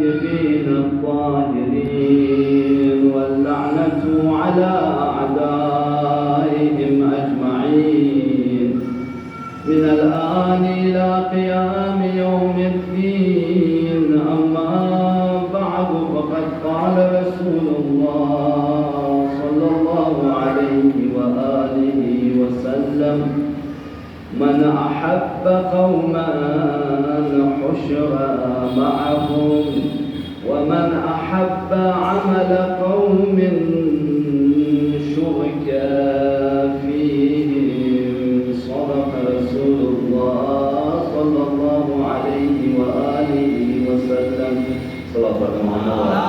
الطيبين الطاهرين واللعنة على أعدائهم أجمعين من الآن إلى قيام يوم الدين. أما بعد، فقد قال رسول الله صلى الله عليه وآله وسلم: من أحب قوما حشر معهم، ومن أحب عمل قوم شرك فيهم. صدق رسول الله صلى الله عليه وآله وسلم. صلاة الله.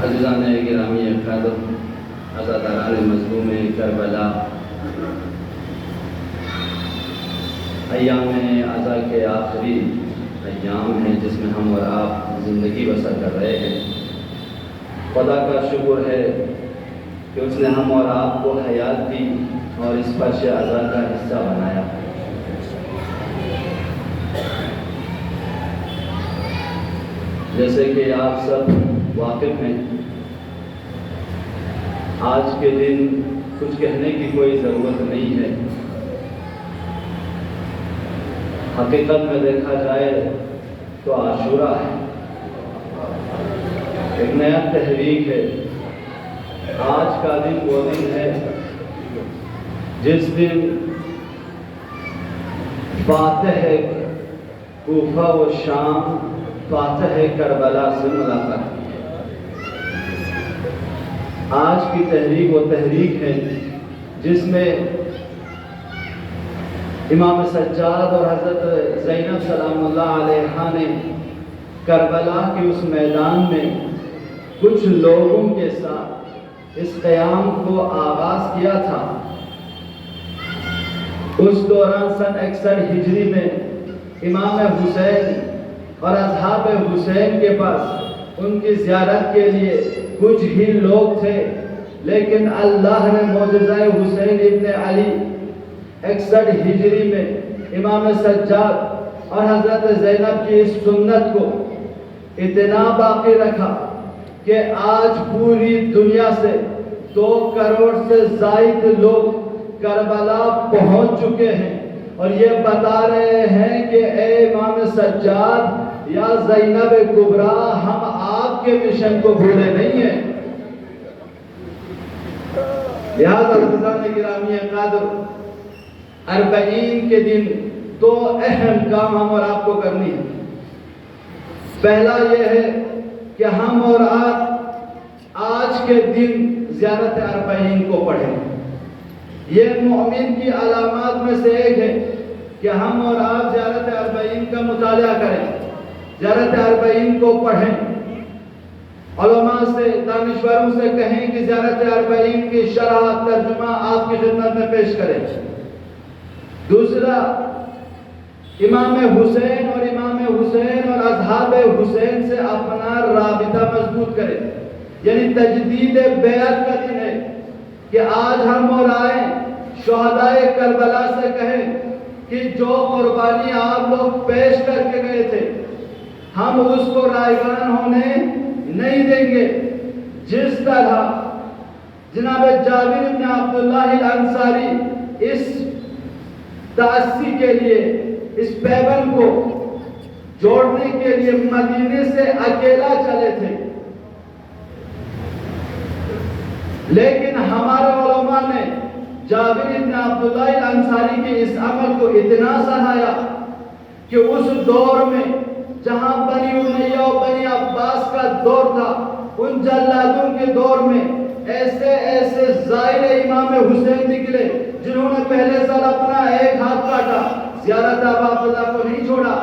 عزیزان گرامی قدر، عزاداران مظلوم کربلا، ایام عزا کے آخری ایام ہیں جس میں ہم اور آپ زندگی بسر کر رہے ہیں۔ خدا کا شکر ہے کہ اس نے ہم اور آپ کو حیات دی اور اس فرش عزا کا حصہ بنایا۔ جیسے کہ آپ سب واقف ہیں، آج کے دن کچھ کہنے کی کوئی ضرورت نہیں ہے۔ حقیقت میں دیکھا جائے تو عاشورہ ہے، ایک نیا تحریک ہے۔ آج کا دن وہ دن ہے جس دن فاتح کوفہ و شام، فاتح کربلا سے ملاقات کی ہے۔ آج کی تحریک وہ تحریک ہے جس میں امام سجاد اور حضرت زینب سلام اللہ علیہا نے کربلا کے اس میدان میں کچھ لوگوں کے ساتھ اس قیام کو آغاز کیا تھا۔ اس دوران سن 61 ہجری میں امام حسین اور اصحاب حسین کے پاس ان کی زیارت کے لیے کچھ ہی لوگ تھے، لیکن اللہ نے معجزہ حسین ابن علی 61 ہجری میں امام سجاد اور حضرت زینب کی اس سنت کو اتنا باقی رکھا کہ آج پوری دنیا سے 2 کروڑ سے زائد لوگ کربلا پہنچ چکے ہیں اور یہ بتا رہے ہیں کہ اے امام سجاد یا زینب کبریٰ، ہم آپ کے مشن کو بھولے نہیں ہیں۔ لہذا عزیزان گرامی قدر، 40 کے دن 2 اہم کام ہم اور آپ کو کرنی ہے۔ پہلا یہ ہے کہ ہم اور آپ آج کے دن زیارت 40 کو پڑھیں۔ یہ مومن کی علامات میں سے ایک ہے کہ ہم اور آپ زیارت 40 کا مطالعہ کریں، زیارت 40 کو پڑھیں۔ علماء سے، دانشوروں سے کہیں کہ زیارت 40 کی شرح ترجمہ آپ کی خدمت میں پیش کریں۔ دوسرا، امام حسین اور اصحاب حسین سے اپنا رابطہ مضبوط کریں۔ یعنی تجدید بیعت کا دن ہے کہ آج ہم اور آئیں شہدائے کربلا سے کہیں کہ جو قربانی آپ لوگ پیش کر کے گئے تھے، ہم اس کو رائگان ہونے نہیں دیں گے۔ جس طرح جناب جابر بن عبداللہ الانصاری اس تأسی کے لیے، اس پیبند کو جوڑنے کے لیے مدینے سے اکیلا چلے تھے، لیکن ہمارے علماء نے جابر بن عبداللہ الانصاری کے اس عمل کو اتنا سراہا کہ اس دور میں جہاں بنی امیہ و بنی عباس کا دور تھا، ان جلادوں کے دور میں ایسے زائر امام حسین نکلے جنہوں نے پہلے سال اپنا ایک ہاتھ کاٹا، زیارت ابا عبداللہ کو نہیں چھوڑا،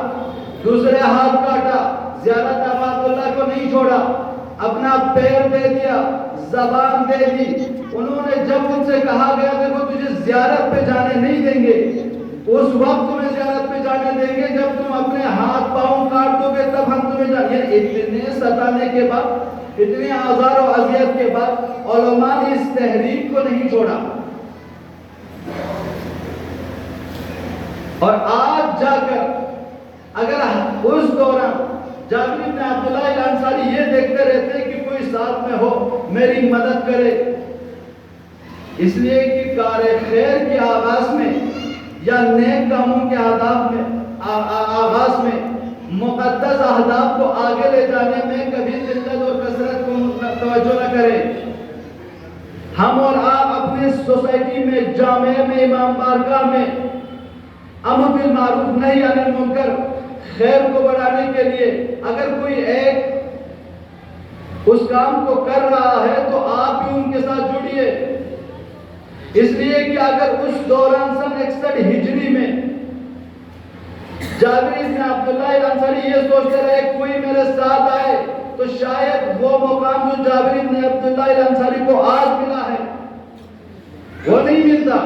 دوسرے ہاتھ کاٹا، زیارت ابا عبداللہ کو نہیں چھوڑا، اپنا پیر دے دیا، زبان دے دی۔ انہوں نے جب ان سے کہا گیا دیکھو تجھے زیارت پہ جانے نہیں دیں گے، اس وقت تمہیں زیارت پہ جانے دیں گے جب تم اپنے ہاتھ پاؤں کاٹ دو گے، تب ہم تمہیں جانے۔ اتنے ستانے کے بعد، اتنے آزار و اذیت کے بعد علماء نے اس تحریک کو نہیں چھوڑا۔ اور آج جا کر اگر اس دوران جابر بن عبداللہ الانصاری یہ دیکھتے رہتے کہ کوئی ساتھ میں ہو میری مدد کرے، اس لیے کہ کار خیر کے آغاز میں یا نیک کاموں کے آغاز میں مقدس اہداف کو آگے لے جانے میں کبھی ذلت اور کثرت کو توجہ نہ کریں۔ ہم اور آپ اپنے سوسائٹی میں، جامعہ میں، امام بارگاہ میں امر بالمعروف نہی عن المنکر خیر کو بڑھانے کے لیے اگر کوئی ایک اس کام کو کر رہا ہے تو آپ بھی ان کے ساتھ جڑیے، اس لیے کہ اگر اس دوران سن 61 ہجری میں جابر بن عبداللہ الانصاری یہ سوچتے رہے کوئی میرے ساتھ آئے تو شاید وہ مقام جو جابر بن عبداللہ الانصاری کو آج ملا ہے وہ نہیں ملتا۔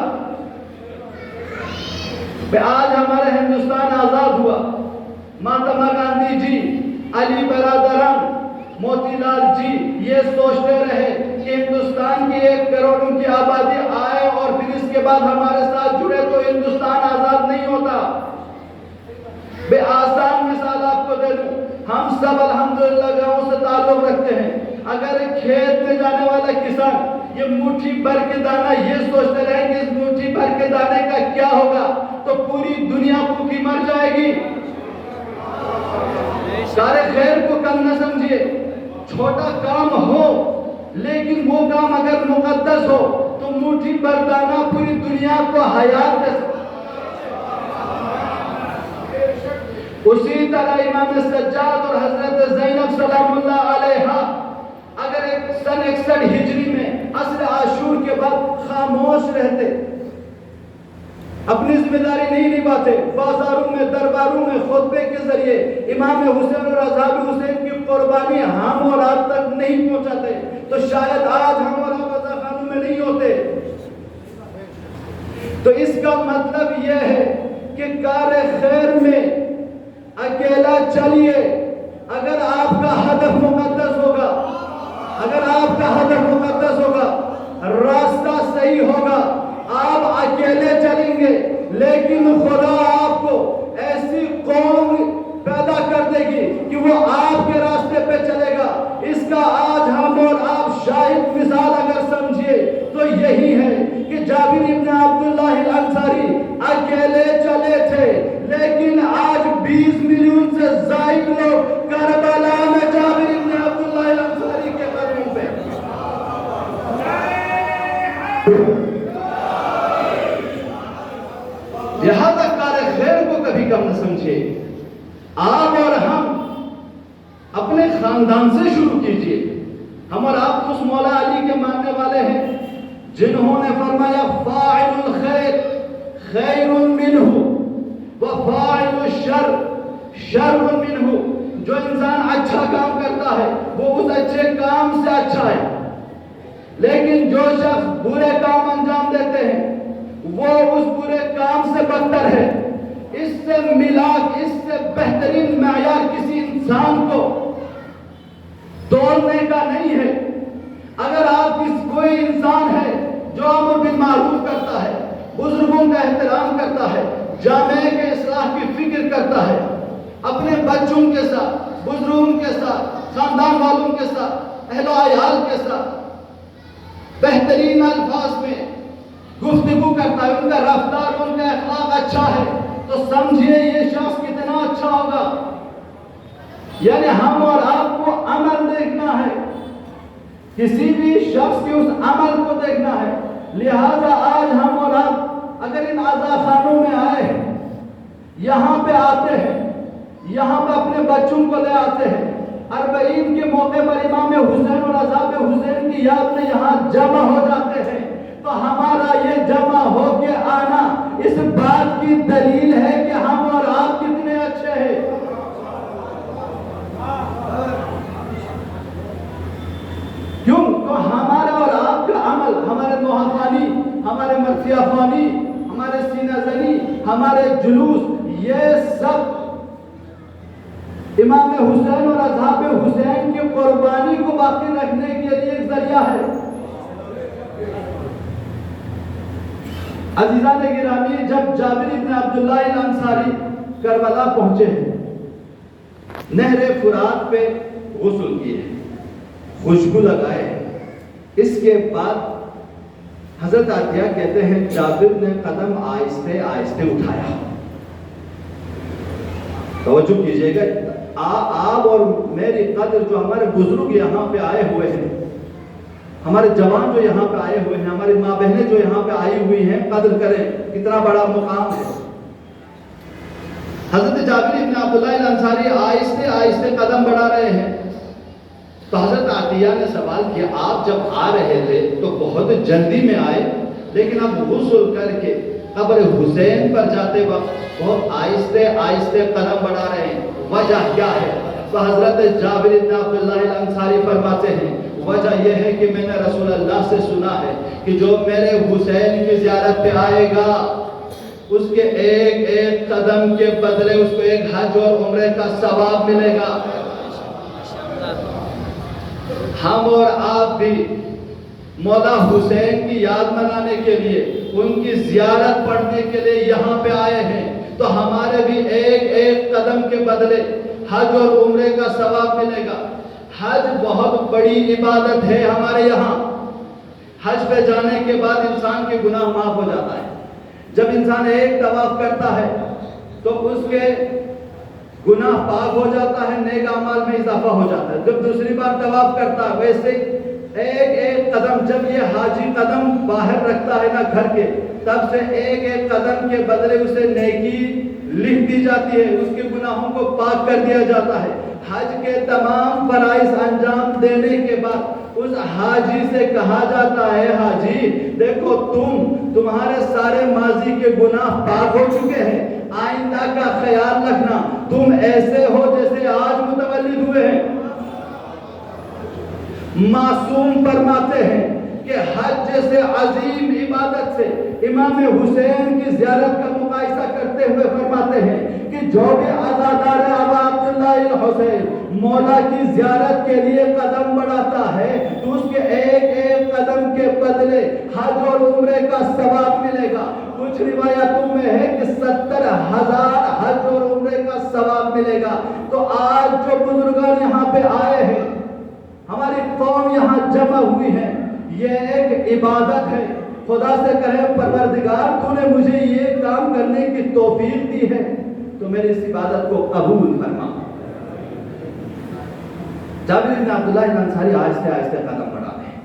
آج ہمارا ہندوستان آزاد ہوا، مہاتما گاندھی جی، علی برادران، موتی لال جی یہ سوچتے رہے کہ ہندوستان کی 1 کروڑوں کی آبادی آئے اور پھر اس کے بعد ہمارے ساتھ جڑے تو ہندوستان آزاد نہیں ہوتا۔ بے آسان مثال آپ کو دے دوں، ہم سب الحمدللہ گاؤں سے تعلق رکھتے ہیں، اگر کھیت میں جانے والا کسان یہ مٹھی بھر کے دانہ یہ سوچتے رہے کہ اس مٹھی بھر کے دانے کا کیا ہوگا تو پوری دنیا بھوکی مر جائے گی۔ سارے خیر کو کم نہ سمجھیے، چھوٹا کام ہو لیکن وہ کام اگر مقدس ہو تو مٹھی بھر دانہ پوری دنیا کو حیات دے سکتا۔ اسی طرح امام سجاد اور حضرت زینب سلام اللہ علیہا اگر سن 61 ہجری میں عصر عاشور کے بعد خاموش رہتے، اپنی ذمہ داری نہیں نبھاتے، بازاروں میں، درباروں میں خطبے کے ذریعے امام حسین اور اصحاب حسین کی قربانی ہم اور آپ تک نہیں پہنچاتے تو شاید آج ہم اور آپ عزا خانوں میں نہیں ہوتے۔ تو اس کا مطلب یہ ہے کہ کار خیر میں اکیلا چلیے، اگر آپ کا ہدف مقدس ہوگا، اگر آپ کا ہدف مقدس ہوگا، راستہ صحیح ہوگا، آپ اکیلے چلیں گے لیکن خدا آپ کو ایسی قوم پیدا کر دے گی کہ وہ آپ کے راستے پہ چلے گا۔ اس کا آج ہم اور آپ شاہد مثال اگر سمجھیے تو یہی ہے کہ جابر بن عبداللہ الانصاری اکیلے چلے تھے لیکن آج 20 ملین سے زائد لوگ کربلا میں جابر بن عبداللہ الانصاری کے قدموں پہ۔ یہاں تک کار خیر کو کبھی کم نہ سمجھے۔ آپ اور ہم اپنے خاندان سے شروع کیجئے۔ ہم اور آپ اس مولا علی کے ماننے والے ہیں جنہوں نے فرمایا فاعل الخیر خیر منہ وفاعل الشر شر منہ، جو انسان اچھا کام کرتا ہے وہ اس اچھے کام سے اچھا ہے، لیکن جو شخص برے کام انجام دیتے ہیں وہ اس برے کام سے بدتر ہے۔ اس سے ملا، اس سے بہترین معیار کسی انسان کو تولنے کا نہیں ہے۔ اگر آپ کوئی انسان ہے جو امر بالمعروف کرتا ہے، بزرگوں کا احترام کرتا ہے، جامعہ کے اصلاح کی فکر کرتا ہے، اپنے بچوں کے ساتھ، بزرگوں کے ساتھ، خاندان والوں کے ساتھ، اہل و عیال کے ساتھ بہترین الفاظ میں گفتگو کرتا ہے، ان کا رفتار، ان کا اخلاق اچھا ہے تو سمجھیے یہ شخص کتنا اچھا ہوگا۔ یعنی ہم اور آپ کو عمل دیکھنا ہے، کسی بھی شخص کے اس عمل کو دیکھنا ہے۔ لہذا آج ہم اور آپ اگر ان عزا خانوں میں آئے ہیں، یہاں پہ آتے ہیں، یہاں پہ اپنے بچوں کو لے آتے ہیں، 40 کے موقع پر امام حسین اور اصحاب حسین کی یاد میں یہاں جمع ہو جاتے ہیں، تو ہمارا یہ جمع ہو کے آنا اس بات کی دلیل ہے کہ ہم اور آپ کتنے اچھے ہیں۔ کیوں؟ تو ہمارا اور آپ کا عمل، ہمارے نوحہ خوانی، ہمارے مرثیہ خوانی، ہمارے سینہ زنی، ہمارے جلوس، یہ سب امام حسین اور اصحاب حسین کی قربانی کو باقی رکھنے کے لیے ایک ذریعہ ہے۔ عزیزان گرامی، جب جابر بن عبداللہ الانصاری کربلا پہنچے ہیں، نہر فرات پہ غسل کیے، خوشبو لگائے، اس کے بعد حضرت عطیہ کہتے ہیں جابر نے قدم آہستہ آہستہ اٹھایا. توجہ کیجئے گا، آپ اور میری قدر جو ہمارے بزرگ یہاں پہ آئے ہوئے ہیں، ہمارے جوان جو یہاں پہ آئے ہوئے ہیں، ہماری ماں بہنیں جو یہاں پہ آئی ہوئی ہیں، قدر کریں، کتنا بڑا مقام ہے. حضرت جابر بن عبداللہ الانصاری آہستہ آہستہ قدم بڑھا رہے ہیں. تو حضرت عطیہ نے سوال کیا، آپ جب آ رہے تھے تو بہت جلدی میں آئے، لیکن اب غسل کر کے قبر حسین پر جاتے وقت بہت آہستہ آہستہ قدم بڑھا رہے ہیں، وجہ کیا ہے؟ تو حضرت جابر بن عبداللہ الانصاری فرماتے ہیں وجہ یہ ہے کہ میں نے رسول اللہ سے سنا ہے کہ جو میرے حسین کی زیارت پہ آئے گا، اس کے ایک ایک قدم کے بدلے اس کو ایک حج اور عمرے کا ثواب ملے گا. ہم اور آپ بھی مولا حسین کی یاد منانے کے لیے، ان کی زیارت پڑھنے کے لیے یہاں پہ آئے ہیں، تو ہمارے بھی ایک ایک قدم کے بدلے حج اور عمرے کا ثواب ملے گا. حج بہت بڑی عبادت ہے ہمارے یہاں. حج پہ جانے کے بعد انسان کے گناہ معاف ہو جاتا ہے. جب انسان ایک طواف کرتا ہے تو اس کے گناہ پاک ہو جاتا ہے، نیک اعمال میں اضافہ ہو جاتا ہے. جب دوسری بار طواف کرتا ہے، ویسے ایک ایک قدم، جب یہ حاجی قدم باہر رکھتا ہے نا گھر کے، تب سے ایک ایک قدم کے بدلے اسے نیکی لکھ دی جاتی ہے، اس کے گناہوں کو پاک کر دیا جاتا ہے. حج کے تمام فرائض انجام دینے کے بعد اس حاجی سے کہا جاتا ہے، حاجی دیکھو تمہارے سارے ماضی کے گناہ پاک ہو چکے ہیں، آئندہ کا خیال رکھنا، تم ایسے ہو جیسے آج متولد ہوئے ہیں. معصوم فرماتے ہیں کہ حج جیسے عظیم عبادت سے امام حسین کی زیارت کا مقایسہ کرتے ہوئے فرماتے ہیں کہ جو بھی عزادار ابا عبداللہ الحسین مولا کی زیارت کے لیے قدم بڑھاتا ہے تو اس کے ایک ایک قدم کے بدلے حج اور عمرے کا ثواب ملے گا. کچھ روایتوں میں ہے کہ 70,000 حج اور عمرے کا ثواب ملے گا. تو آج جو بزرگان یہاں پہ آئے ہیں، ہماری قوم یہاں جمع ہوئی ہے، یہ ایک عبادت ہے. خدا سے کہیں پروردگار تو نے مجھے یہ کام کرنے کی توفیق دی ہے تو میری اس عبادت کو قبول فرما. جابر بن عبداللہ الانصاری آہستہ آہستہ قدم بڑھا رہے ہیں.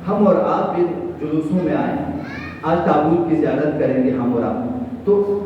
ہم اور آپ بھی جلوسوں میں آئیں، آج تابوت کی زیارت کریں گے ہم اور آپ، تو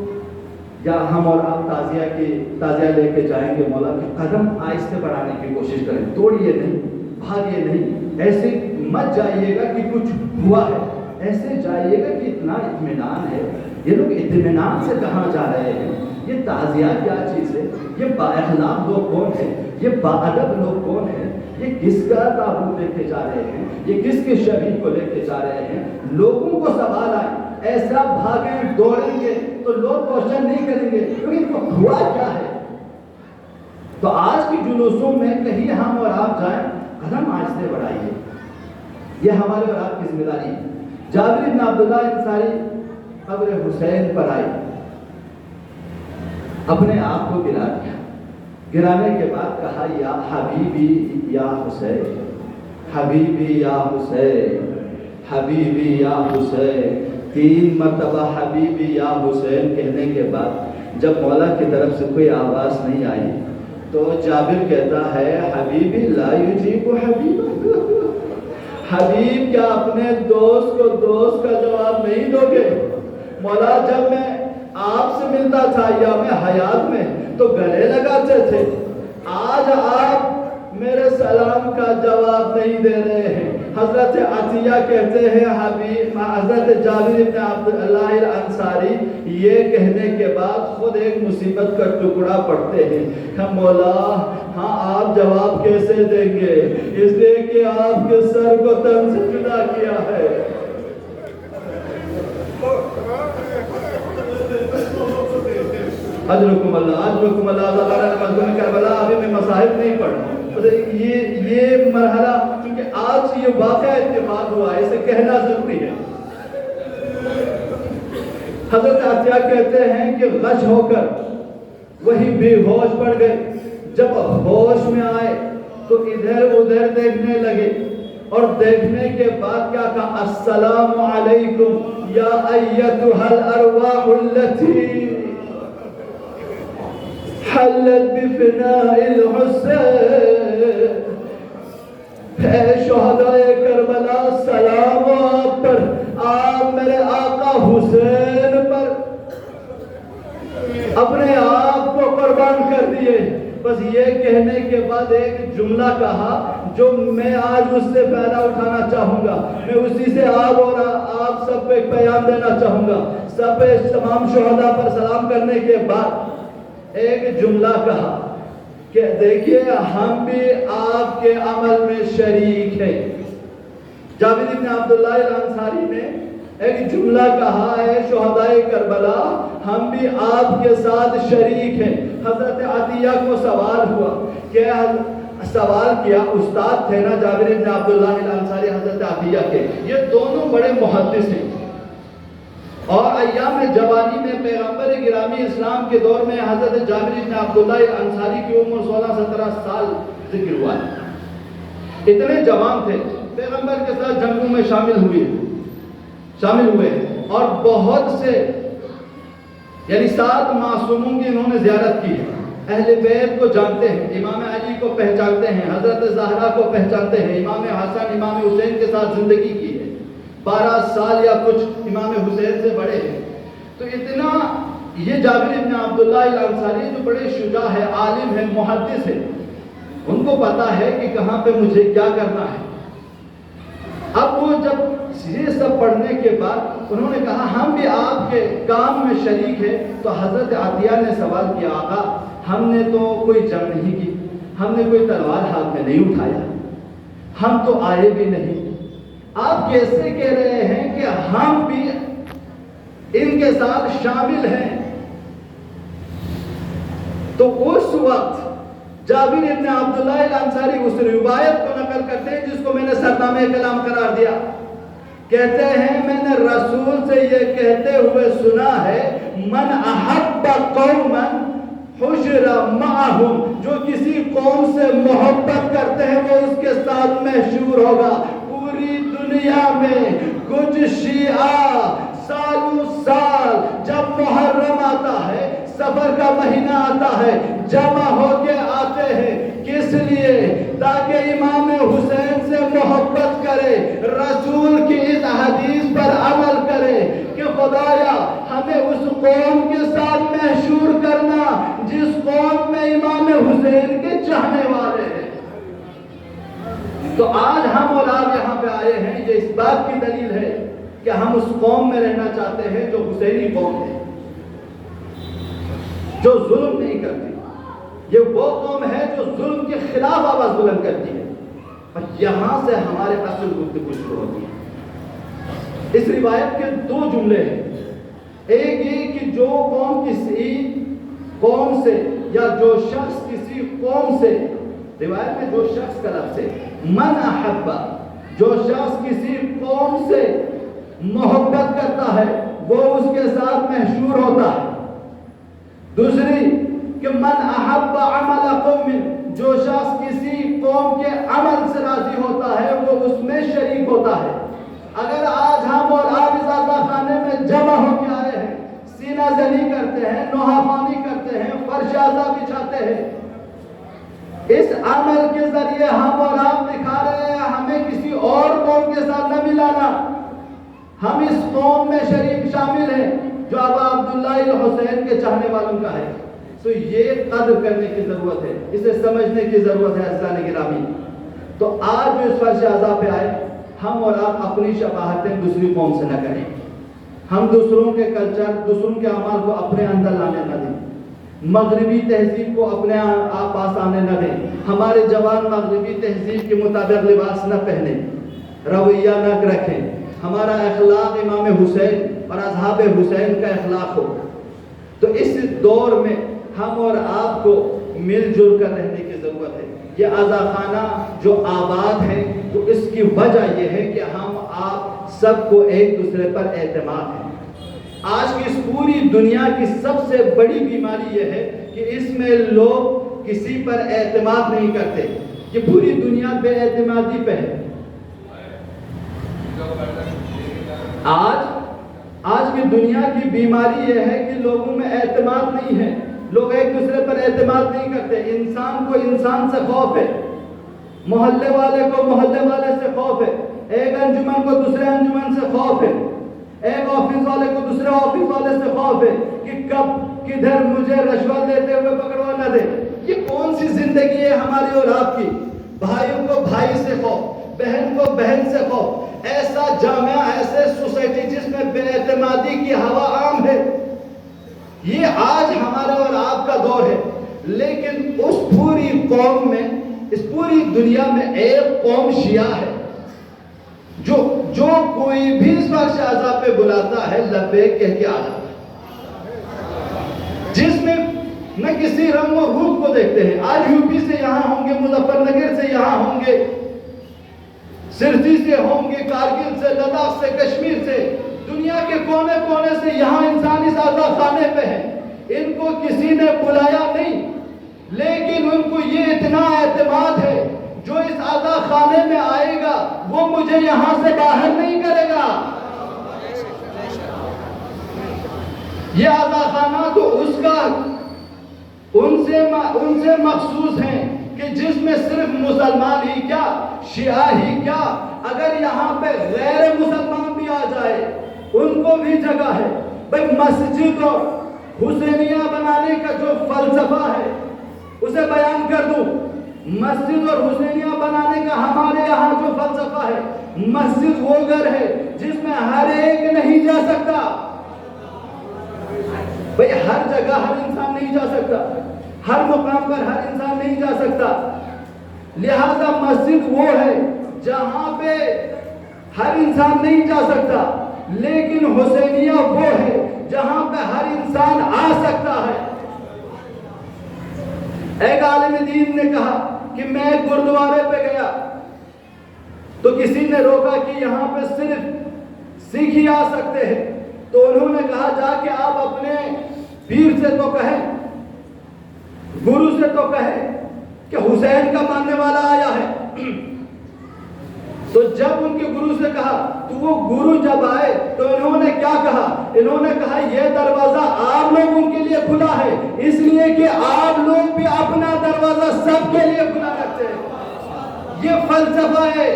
یا ہم اور آپ تعزیہ لے کے جائیں گے مولا کے، قدم آہستہ بڑھانے کی کوشش کریں، توڑیے نہیں، بھاگیے نہیں، ایسے مت جائیے گا کہ کچھ ہوا ہے، ایسے جائیے گا کہ اتنا اطمینان ہے. یہ لوگ اطمینان سے کہاں جا رہے ہیں؟ یہ تعزیہ کیا چیز ہے؟ یہ با اخلاق لوگ کون ہیں؟ یہ با ادب لوگ کون ہیں؟ یہ کس کا تابوت لے کے جا رہے ہیں؟ یہ کس کے شہید کو لے کے جا رہے ہیں؟ لوگوں کو سوال آئے، ایسا بھاگیں دوڑیں گے تو لوگ کوشچن نہیں کریں گے کیونکہ ان کو ہوا کیا ہے. تو آج کی جلوسوں میں کہیں ہم اور آپ جائیں، قدم آہستہ بڑھائیے، یہ ہمارے اور آپ کی ذمہ داری ہے. جابر بن عبداللہ الانصاری قبر حسین پر آئے، اپنے آپ کو گرا دیا. گرانے کے بعد کہا یا حبیبی یا حسین، حبیبی یا حسین، حبیبی یا حسین. 3 مرتبہ حبیبی یا حسین کہنے کے بعد جب مولا کی طرف سے کوئی آواز نہیں آئی تو جابر کہتا ہے حبیبی لا یجیب حبیب. حبیب کیا اپنے دوست کو دوست کا جواب نہیں دو گے؟ مولا جب میں آپ سے ملتا تھا یا میں حیات میں تو گلے لگاتے تھے، آج آپ میرے سلام کا جواب نہیں دے رہے ہیں. حضرت عطیہ کہتے ہیں حضرت جابر بن عبداللہ الانصاری یہ کہنے کے بعد خود ایک مصیبت کا ٹکڑا پڑھتے ہیں کہ مولا ہاں آپ جواب کیسے دیں گے، اس لیے کہ آپ کے سر کو تن سے جدا کیا ہے. اجرکم اللہ مظلوم کربلا. ابھی میں مصاحب نہیں پڑھا، یہ مرحلہ کیونکہ آج یہ واقعہ اتفاق ہوا ہے، اسے کہنا ضروری ہے. حضرت عطیہ کہتے ہیں کہ غش ہو کر وہی بے ہوش پڑ گئے. جب ہوش میں آئے تو ادھر ادھر دیکھنے لگے اور دیکھنے کے بعد کیا کہا؟ السلام علیکم یا ایتھا الارواح التي حلت بفناء الحسین. اے شہدائے کربلا، سلام آپ پر، آپ میرے آقا حسین پر اپنے آپ کو قربان کر دیے. بس یہ کہنے کے بعد ایک جملہ کہا جو میں آج اس سے فائدہ اٹھانا چاہوں گا. میں اسی سے آپ سب کو ایک پیام دینا چاہوں گا. سب تمام شہداء پر سلام کرنے کے بعد ایک جملہ کہا کہ دیکھیے ہم بھی آپ کے عمل میں شریک ہیں. جابر بن عبداللہ الانصاری نے ایک جملہ کہا ہے، شہدائے کربلا ہم بھی آپ کے ساتھ شریک ہیں. حضرت عطیہ کو سوال ہوا کہ سوال کیا، استاد تھے نا جابر بن عبداللہ الانصاری حضرت عطیہ کے، یہ دونوں بڑے محدث ہیں اور ایام جوانی میں پیغمبر گرامی اسلام کے دور میں حضرت جابر بن عبداللہ الانصاری کی عمر 16-17 سال ذکر ہوا ہے. اتنے جوان تھے، پیغمبر کے ساتھ جنگوں میں شامل ہوئے اور بہت سے یعنی 7 معصوموں کی انہوں نے زیارت کی ہے. اہل بیت کو جانتے ہیں، امام علی کو پہچانتے ہیں، حضرت زہرا کو پہچانتے ہیں، امام حسن امام حسین کے ساتھ زندگی کی ہے، 12 سال یا کچھ امام حسین سے بڑے ہیں. تو اتنا یہ جابر بن عبداللہ الانصاری جو بڑے شجاع ہے، عالم ہے، محدث ہے، ان کو پتا ہے کہ کہاں پہ مجھے کیا کرنا ہے. اب وہ جب یہ سب پڑھنے کے بعد انہوں نے کہا ہم بھی آپ کے کام میں شریک ہیں. تو حضرت عطیہ نے سوال کیا، آقا ہم نے تو کوئی جنگ نہیں کی، ہم نے کوئی تلوار ہاتھ میں نہیں اٹھایا، ہم تو آئے بھی نہیں، آپ کیسے کہہ رہے ہیں کہ ہم بھی ان کے ساتھ شامل ہیں؟ تو اس وقت جابر بن عبداللہ الانصاری اس روایت کو نقل کرتے ہیں جس کو میں نے سرنامہ کلام قرار دیا. کہتے ہیں میں نے رسول سے یہ کہتے ہوئے سنا ہے، من احب قوما حشر معہم، جو کسی قوم سے محبت کرتے ہیں وہ اس کے ساتھ محشور ہوگا. پوری دنیا میں کچھ شیعہ سالوں سال جب محرم آتا ہے، سفر کا مہینہ آتا ہے، جمع ہو کے آتے ہیں. کس لیے؟ تاکہ امام حسین سے محبت کرے، رسول کی اس حدیث پر عمل کرے کہ خدایا ہمیں اس قوم کے ساتھ محشور کرنا جس قوم میں امام حسین کے چاہنے والے ہیں. تو آج ہم اور آپ یہاں پہ آئے ہیں، یہ اس بات کی دلیل ہے کہ ہم اس قوم میں رہنا چاہتے ہیں جو حسینی قوم ہے، جو ظلم نہیں کرتی. یہ وہ قوم ہے جو ظلم کے خلاف آواز بلند کرتی ہے. اور یہاں سے ہمارے اصل گفتگو شروع ہوتی ہے. اس روایت کے 2 جملے ہیں. ایک یہ کہ جو قوم کسی قوم سے یا جو شخص کسی قوم سے، روایت میں جو شخص کا لفظ ہے من احب، جو شخص کسی قوم سے محبت کرتا ہے وہ اس کے ساتھ محشور ہوتا ہے. دوسری کہ من احب عمل قوم، جو شخص کسی قوم کے عمل سے راضی ہوتا ہے وہ اس میں شریک ہوتا ہے. اگر آج ہم اور آپ اس عزا خانے میں جمع ہو کے آئے ہیں، سینہ زنی کرتے ہیں، نوحہ خوانی کرتے ہیں، فرش عزا بچھاتے ہیں، اس عمل کے ذریعے ہم اور آپ دکھا رہے ہیں ہمیں کسی اور قوم کے ساتھ نہ ملانا، ہم اس قوم میں شریک شامل ہیں جو ابا عبداللہ الحسین کے چاہنے والوں کا ہے. تو یہ قدر کرنے کی ضرورت ہے، اسے سمجھنے کی ضرورت ہے عزیزان گرامی. تو آج جو اس فرش عزا پہ آئے، ہم اور آپ اپنی شباہتیں دوسری قوم سے نہ کریں. ہم دوسروں کے کلچر، دوسروں کے اعمال کو اپنے اندر لانے نہ دیں، مغربی تہذیب کو اپنے آپ پاس آنے نہ دیں. ہمارے جوان مغربی تہذیب کے مطابق لباس نہ پہنیں، رویہ نہ رکھیں. ہمارا اخلاق امام حسین اور اصحاب حسین کا اخلاق ہو. تو اس دور میں ہم اور آپ کو مل جل کر رہنے کی ضرورت ہے. یہ عزا خانہ جو آباد ہے تو اس کی وجہ یہ ہے کہ ہم آپ سب کو ایک دوسرے پر اعتماد ہے. آج کی اس پوری دنیا کی سب سے بڑی بیماری یہ ہے کہ اس میں لوگ کسی پر اعتماد نہیں کرتے. یہ پوری دنیا بے اعتمادی پہ ہے. آج کی دنیا کی بیماری یہ ہے کہ لوگوں میں اعتماد نہیں ہے. لوگ ایک دوسرے پر اعتماد نہیں کرتے. انسان کو انسان سے خوف ہے, محلے والے کو محلے والے سے خوف ہے, ایک انجمن کو دوسرے انجمن سے خوف ہے, ایک آفس والے کو دوسرے آفس والے سے خوف ہے کہ کب کدھر مجھے رشوت لیتے ہوئے پکڑوا نہ دے. یہ کون سی زندگی ہے ہماری اور آپ کی؟ بھائیوں کو بھائی سے خوف, بہن کو بہن سے خوف. ایسا جامعہ, ایسے سوسائٹی جس میں بے اعتمادی کی ہوا عام ہے, یہ آج ہمارا اور آپ کا دور ہے. لیکن اس پوری قوم میں, اس پوری دنیا میں ایک قوم شیعہ ہے جو کوئی بھی اس فرش اعضا پہ بلاتا ہے لبیک کہہ کے آ جاتا ہے, جس میں نہ کسی رنگ و روپ کو دیکھتے ہیں. آج یو پی سے یہاں ہوں گے, مظفر نگر سے یہاں ہوں گے, سرسی سے ہوں گے, کارگل سے, لداخ سے, کشمیر سے, دنیا کے کونے کونے سے یہاں انسان اس آزاد خانے پہ ہیں. ان کو کسی نے بلایا نہیں, لیکن ان کو یہ اتنا اعتماد ہے جو اس آزاد خانے میں آئے گا وہ مجھے یہاں سے باہر نہیں کرے گا. یہ آزاد خانہ تو اس کا ان سے مخصوص ہیں کہ جس میں صرف مسلمان ہی کیا, شیعہ ہی کیا, اگر یہاں پہ غیر مسلمان بھی آ جائے ان کو بھی جگہ ہے. بھئی مسجد اور حسینیہ بنانے کا جو فلسفہ ہے اسے بیان کر دوں. مسجد اور حسینیہ بنانے کا ہمارے یہاں جو فلسفہ ہے, مسجد وہ گھر ہے جس میں ہر ایک نہیں جا سکتا. بھئی ہر جگہ ہر انسان نہیں جا سکتا, ہر مقام پر ہر انسان نہیں جا سکتا. لہذا مسجد وہ ہے جہاں پہ ہر انسان نہیں جا سکتا, لیکن حسینیہ وہ ہے جہاں پہ ہر انسان آ سکتا ہے. ایک عالم دین نے کہا کہ میں گردوارے پہ گیا تو کسی نے روکا کہ یہاں پہ صرف سکھ ہی آ سکتے ہیں. تو انہوں نے کہا جا کے آپ اپنے پیر سے تو کہیں, گرو سے تو کہیں کہ حسین کا ماننے والا آیا ہے. تو جب ان کے گرو سے کہا تو وہ گرو جب آئے تو انہوں نے کیا کہا؟ انہوں نے کہا یہ دروازہ آپ لوگوں کے لیے کھلا ہے اس لیے کہ آپ لوگ بھی اپنا دروازہ سب کے لیے کھلا رکھتے ہیں. یہ فلسفہ ہے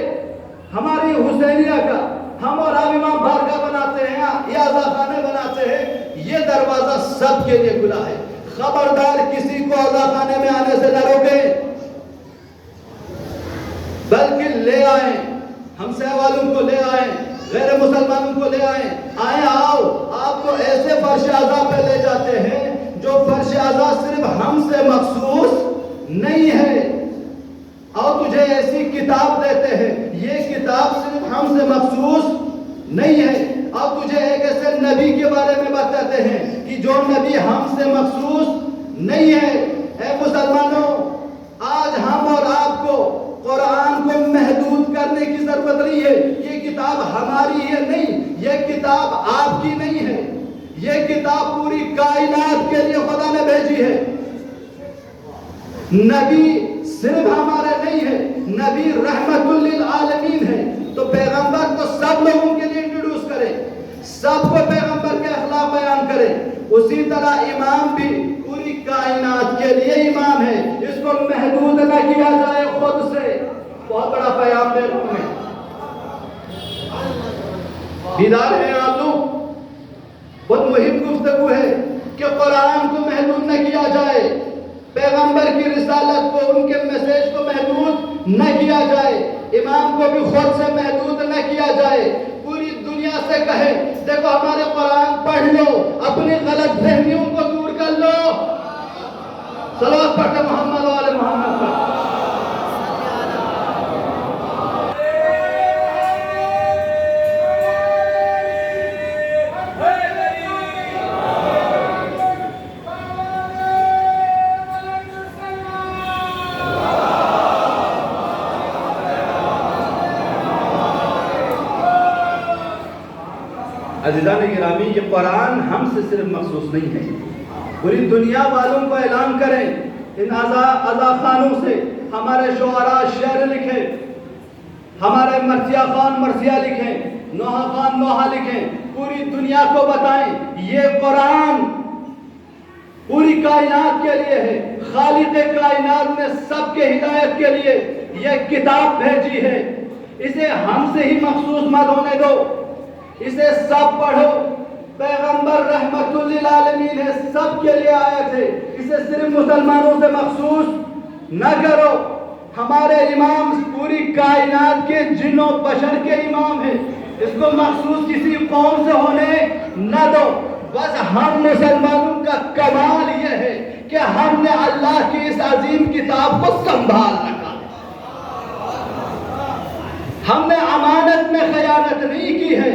ہماری حسینیہ کا. ہم اور آپ امام بارگاہ بناتے ہیں یا آزاد خانے بناتے ہیں, یہ دروازہ سب کے لیے کھلا ہے. خبردار کسی کو آزاد خانے میں آنے سے نہ روکیں, بلکہ لے آئیں, ہمسایہ والوں کو لے آئیں, غیر مسلمانوں کو لے آئیں. آؤ آپ کو ایسے فرش اعضا پہ لے جاتے ہیں جو فرش اعضا صرف ہم سے مخصوص نہیں ہے. اور تجھے ایسی کتاب دیتے ہیں, یہ کتاب صرف ہم سے مخصوص نہیں ہے. اور تجھے ایک ایسے نبی کے بارے میں بتاتے ہیں کہ جو نبی ہم سے مخصوص نہیں ہے. اے مسلمانوں, آج ہم اور آپ کو قرآن کو محدود کرنے کی ضرورت نہیں ہے. یہ کتاب ہماری ہے نہیں, یہ کتاب آپ کی نہیں ہے. یہ کتاب پوری کائنات کے لیے خدا نے بھیجی ہے. نبی صرف ہمارے نہیں ہے, نبی رحمت للعالمین ہے. تو پیغمبر کو سب لوگوں کے لیے انٹروڈیوس کرے, سب کو پیغمبر کے اخلاق بیان کرے. اسی طرح امام بھی پوری کائنات کے لیے امام ہے, اس کو محدود نہ کیا جائے خود سے. بہت بڑا پیام دے رہا ہوں میں. بیدار ہیں آپ لوگ, بہت مہم گفتگو ہے کہ قرآن کو محدود نہ کیا جائے, پیغمبر کی رسالت کو, ان کے میسج کو محدود نہ کیا جائے, امام کو بھی خود سے محدود نہ کیا جائے. پوری دنیا سے کہے دیکھو ہمارے قرآن پڑھ لو, اپنی غلط فہمیوں کو دور کر لو. صلوات پڑھتے محمد و آل محمد پر. عزیزان گرامی یہ قرآن ہم سے صرف مخصوص نہیں ہے، پوری دنیا والوں کو اعلان کریں، ان اذا خانوں سے ہمارے شعراء شعر لکھیں، ہمارے مرثیہ خان مرثیہ لکھیں، نوحہ خان نوحہ لکھیں، پوری دنیا کو بتائیں یہ قرآن پوری کائنات کے لیے ہے، خالق کائنات نے سب کے ہدایت کے لیے یہ کتاب بھیجی ہے، اسے ہم سے ہی مخصوص مت ہونے دو، اسے سب پڑھو، پیغمبر رحمت للعالمین ہے، سب کے لیے آیت ہے، اسے صرف مسلمانوں سے مخصوص نہ کرو، ہمارے امام پوری کائنات کے جن و بشر کے امام ہیں، اس کو مخصوص کسی قوم سے ہونے نہ دو، بس ہم مسلمانوں کا کمال یہ ہے کہ ہم نے اللہ کی اس عظیم کتاب کو سنبھال رکھا، ہم نے امانت میں خیانت نہیں کی ہے،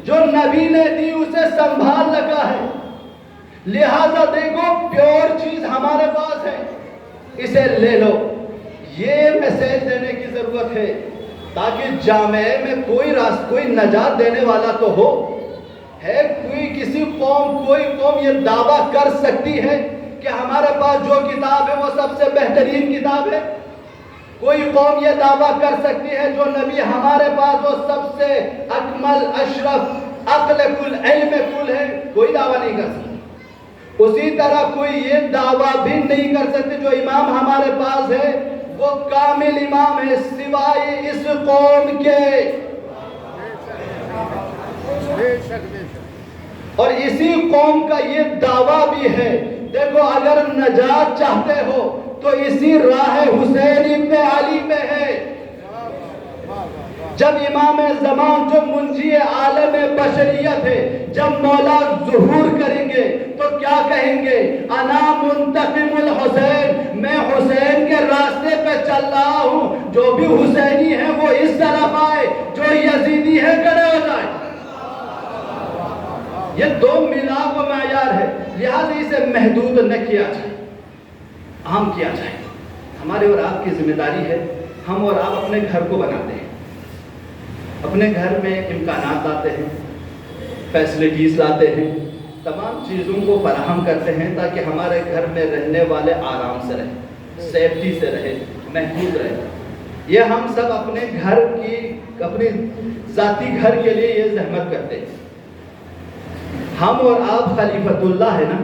جو نبی نے دی اسے سنبھال رکھا ہے، لہذا دیکھو پیور چیز ہمارے پاس ہے، اسے لے لو، یہ میسیج دینے کی ضرورت ہے تاکہ جامعہ میں کوئی نجات دینے والا تو ہو، ہے کوئی کسی قوم کوئی قوم یہ دعویٰ کر سکتی ہے کہ ہمارے پاس جو کتاب ہے وہ سب سے بہترین کتاب ہے؟ کوئی قوم یہ دعویٰ کر سکتی ہے جو نبی ہمارے پاس وہ سب سے اکمل اشرف عقل کل علم کل ہے؟ کوئی دعویٰ نہیں کر سکتی۔ اسی طرح کوئی یہ دعویٰ بھی نہیں کر سکتے جو امام ہمارے پاس ہے وہ کامل امام ہے سوائے اس قوم کے، اور اسی قوم کا یہ دعویٰ بھی ہے، دیکھو اگر نجات چاہتے ہو تو اسی راہ حسین ابن علی پہ ہے، جب امام زمان جو منجی عالم بشریت ہے جب مولا ظہور کریں گے تو کیا کہیں گے؟ انا منتقم الحسین، میں حسین کے راستے پہ چل رہا ہوں، جو بھی حسینی ہے وہ اس طرف آئے، جو یزیدی ہے کھڑے ہو جائے۔ یہ دو میلاد و معیار ہے، لہذا اسے محدود نہ کیا جائے، عام کیا جائے۔ ہمارے اور آپ کی ذمہ داری ہے، ہم اور آپ اپنے گھر کو بناتے ہیں، اپنے گھر میں امکانات لاتے ہیں، فیسلٹیز لاتے ہیں، تمام چیزوں کو فراہم کرتے ہیں تاکہ ہمارے گھر میں رہنے والے آرام سے رہیں، سیفٹی سے رہیں، محفوظ رہیں۔ یہ ہم سب اپنے گھر کی اپنے ذاتی گھر کے لیے یہ زحمت کرتے ہیں۔ ہم اور آپ خلیفۃ اللہ ہے نا،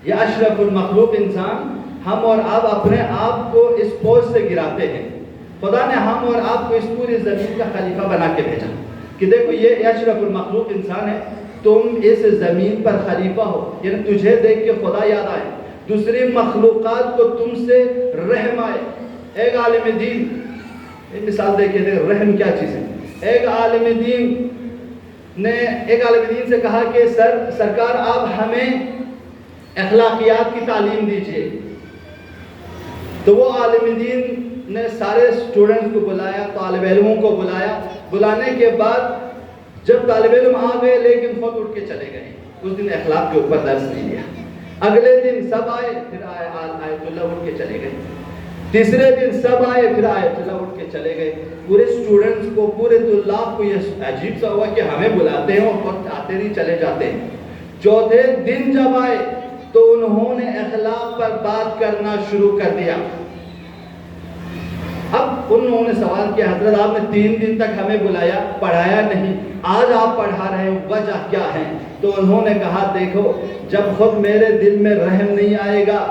یہ اشرف المخلوق انسان، ہم اور آپ اپنے آپ کو اس پوسٹ سے گراتے ہیں۔ خدا نے ہم اور آپ کو اس پوری زمین کا خلیفہ بنا کے بھیجا کہ دیکھو یہ اشرف المخلوق انسان ہے، تم اس زمین پر خلیفہ ہو، یعنی تجھے دیکھ کے خدا یاد آئے، دوسری مخلوقات کو تم سے رحم آئے۔ ایک عالم دین ایک مثال دیکھیں رحم کیا چیز ہے۔ ایک عالم دین سے کہا کہ سرکار آپ ہمیں اخلاقیات کی تعلیم دیجئے، تو وہ عالم دین نے سارے اسٹوڈنٹس کو بلایا، طالب علموں کو بلایا، بلانے کے بعد جب طالب علم آ گئے لیکن خود اٹھ کے چلے گئے، اس دن اخلاق کے اوپر درس نہیں لیا۔ اگلے دن سب آئے، پھر آیت اللہ اٹھ کے چلے گئے، تیسرے دن سب آئے، پھر آیت اللہ اٹھ کے چلے گئے۔ پورے اسٹوڈنٹس کو پورے طلاب کو یہ عجیب سا ہوا کہ ہمیں بلاتے ہیں اور خود آتے نہیں چلے جاتے ہیں۔ چوتھے دن جب آئے تو انہوں نے اخلاق پر بات کرنا شروع کر دیا۔ اب انہوں نے سوال کیا حضرت آپ نے 3 دن تک ہمیں بلایا، پڑھایا نہیں، آج آپ پڑھا رہے ہیں، وجہ کیا ہے؟ تو انہوں نے کہا دیکھو جب خود میرے دل میں رحم نہیں آئے گا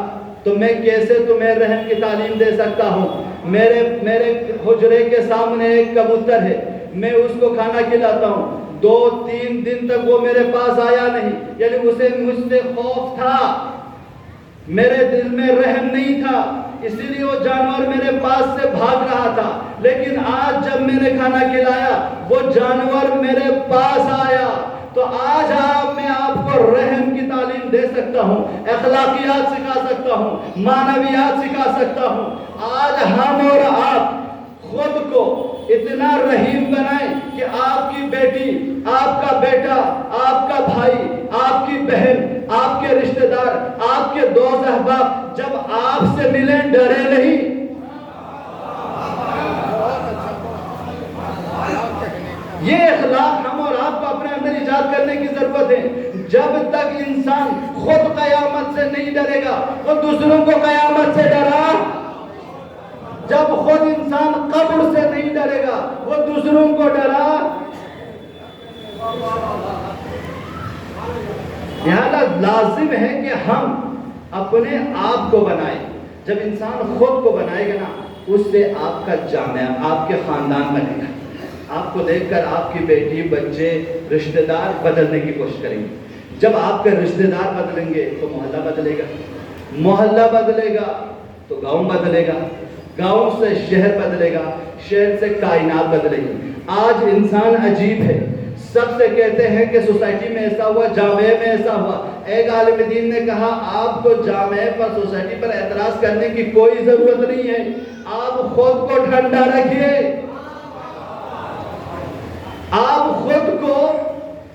تو میں کیسے تمہیں رحم کی تعلیم دے سکتا ہوں؟ میرے حجرے کے سامنے ایک کبوتر ہے، میں اس کو کھانا کھلاتا ہوں، 2-3 دن تک وہ میرے پاس آیا نہیں، یعنی اسے مجھ سے خوف تھا، میرے دل میں رحم نہیں تھا، اسی لیے وہ جانور میرے پاس سے بھاگ رہا تھا۔ لیکن آج جب میں نے کھانا کھلایا وہ جانور میرے پاس آیا، تو آج میں آپ کو رحم کی تعلیم دے سکتا ہوں، اخلاقیات سکھا سکتا ہوں، معنویات سکھا سکتا ہوں۔ آج ہم اور آپ خود کو اتنا رحیم بنائیں کہ آپ کی بیٹی، آپ کا بیٹا، آپ کا بھائی، آپ کی بہن، آپ کے رشتہ دار، آپ کے دوست احباب جب آپ سے ملیں ڈرے نہیں۔ یہ اخلاق ہم اور آپ کو اپنے اندر ایجاد ایجاد کرنے کی ضرورت ہے۔ جب تک انسان خود قیامت سے نہیں ڈرے گا وہ دوسروں کو قیامت سے ڈرا، جب خود انسان قبر سے نہیں ڈرے گا وہ دوسروں کو ڈرا۔ لہذا لازم ہے کہ ہم اپنے آپ کو بنائیں۔ جب انسان خود کو بنائے گا نا اس سے آپ کا جامعہ، آپ کے خاندان بنے گا۔ آپ کو دیکھ کر آپ کی بیٹی، بچے، رشتہ دار بدلنے کی کوشش کریں گے۔ جب آپ کے رشتہ دار بدلیں گے تو محلہ بدلے گا، محلہ بدلے گا تو گاؤں بدلے گا، گاؤں سے شہر بدلے گا، شہر سے کائنات بدلے گی۔ آج انسان عجیب ہے، سب سے کہتے ہیں کہ سوسائٹی میں ایسا ہوا، جامعہ میں ایسا ہوا۔ ایک عالم دین نے کہا آپ کو جامعہ پر، سوسائٹی پر اعتراض کرنے کی کوئی ضرورت نہیں ہے، آپ خود کو ٹھنڈا رکھیے، آپ خود کو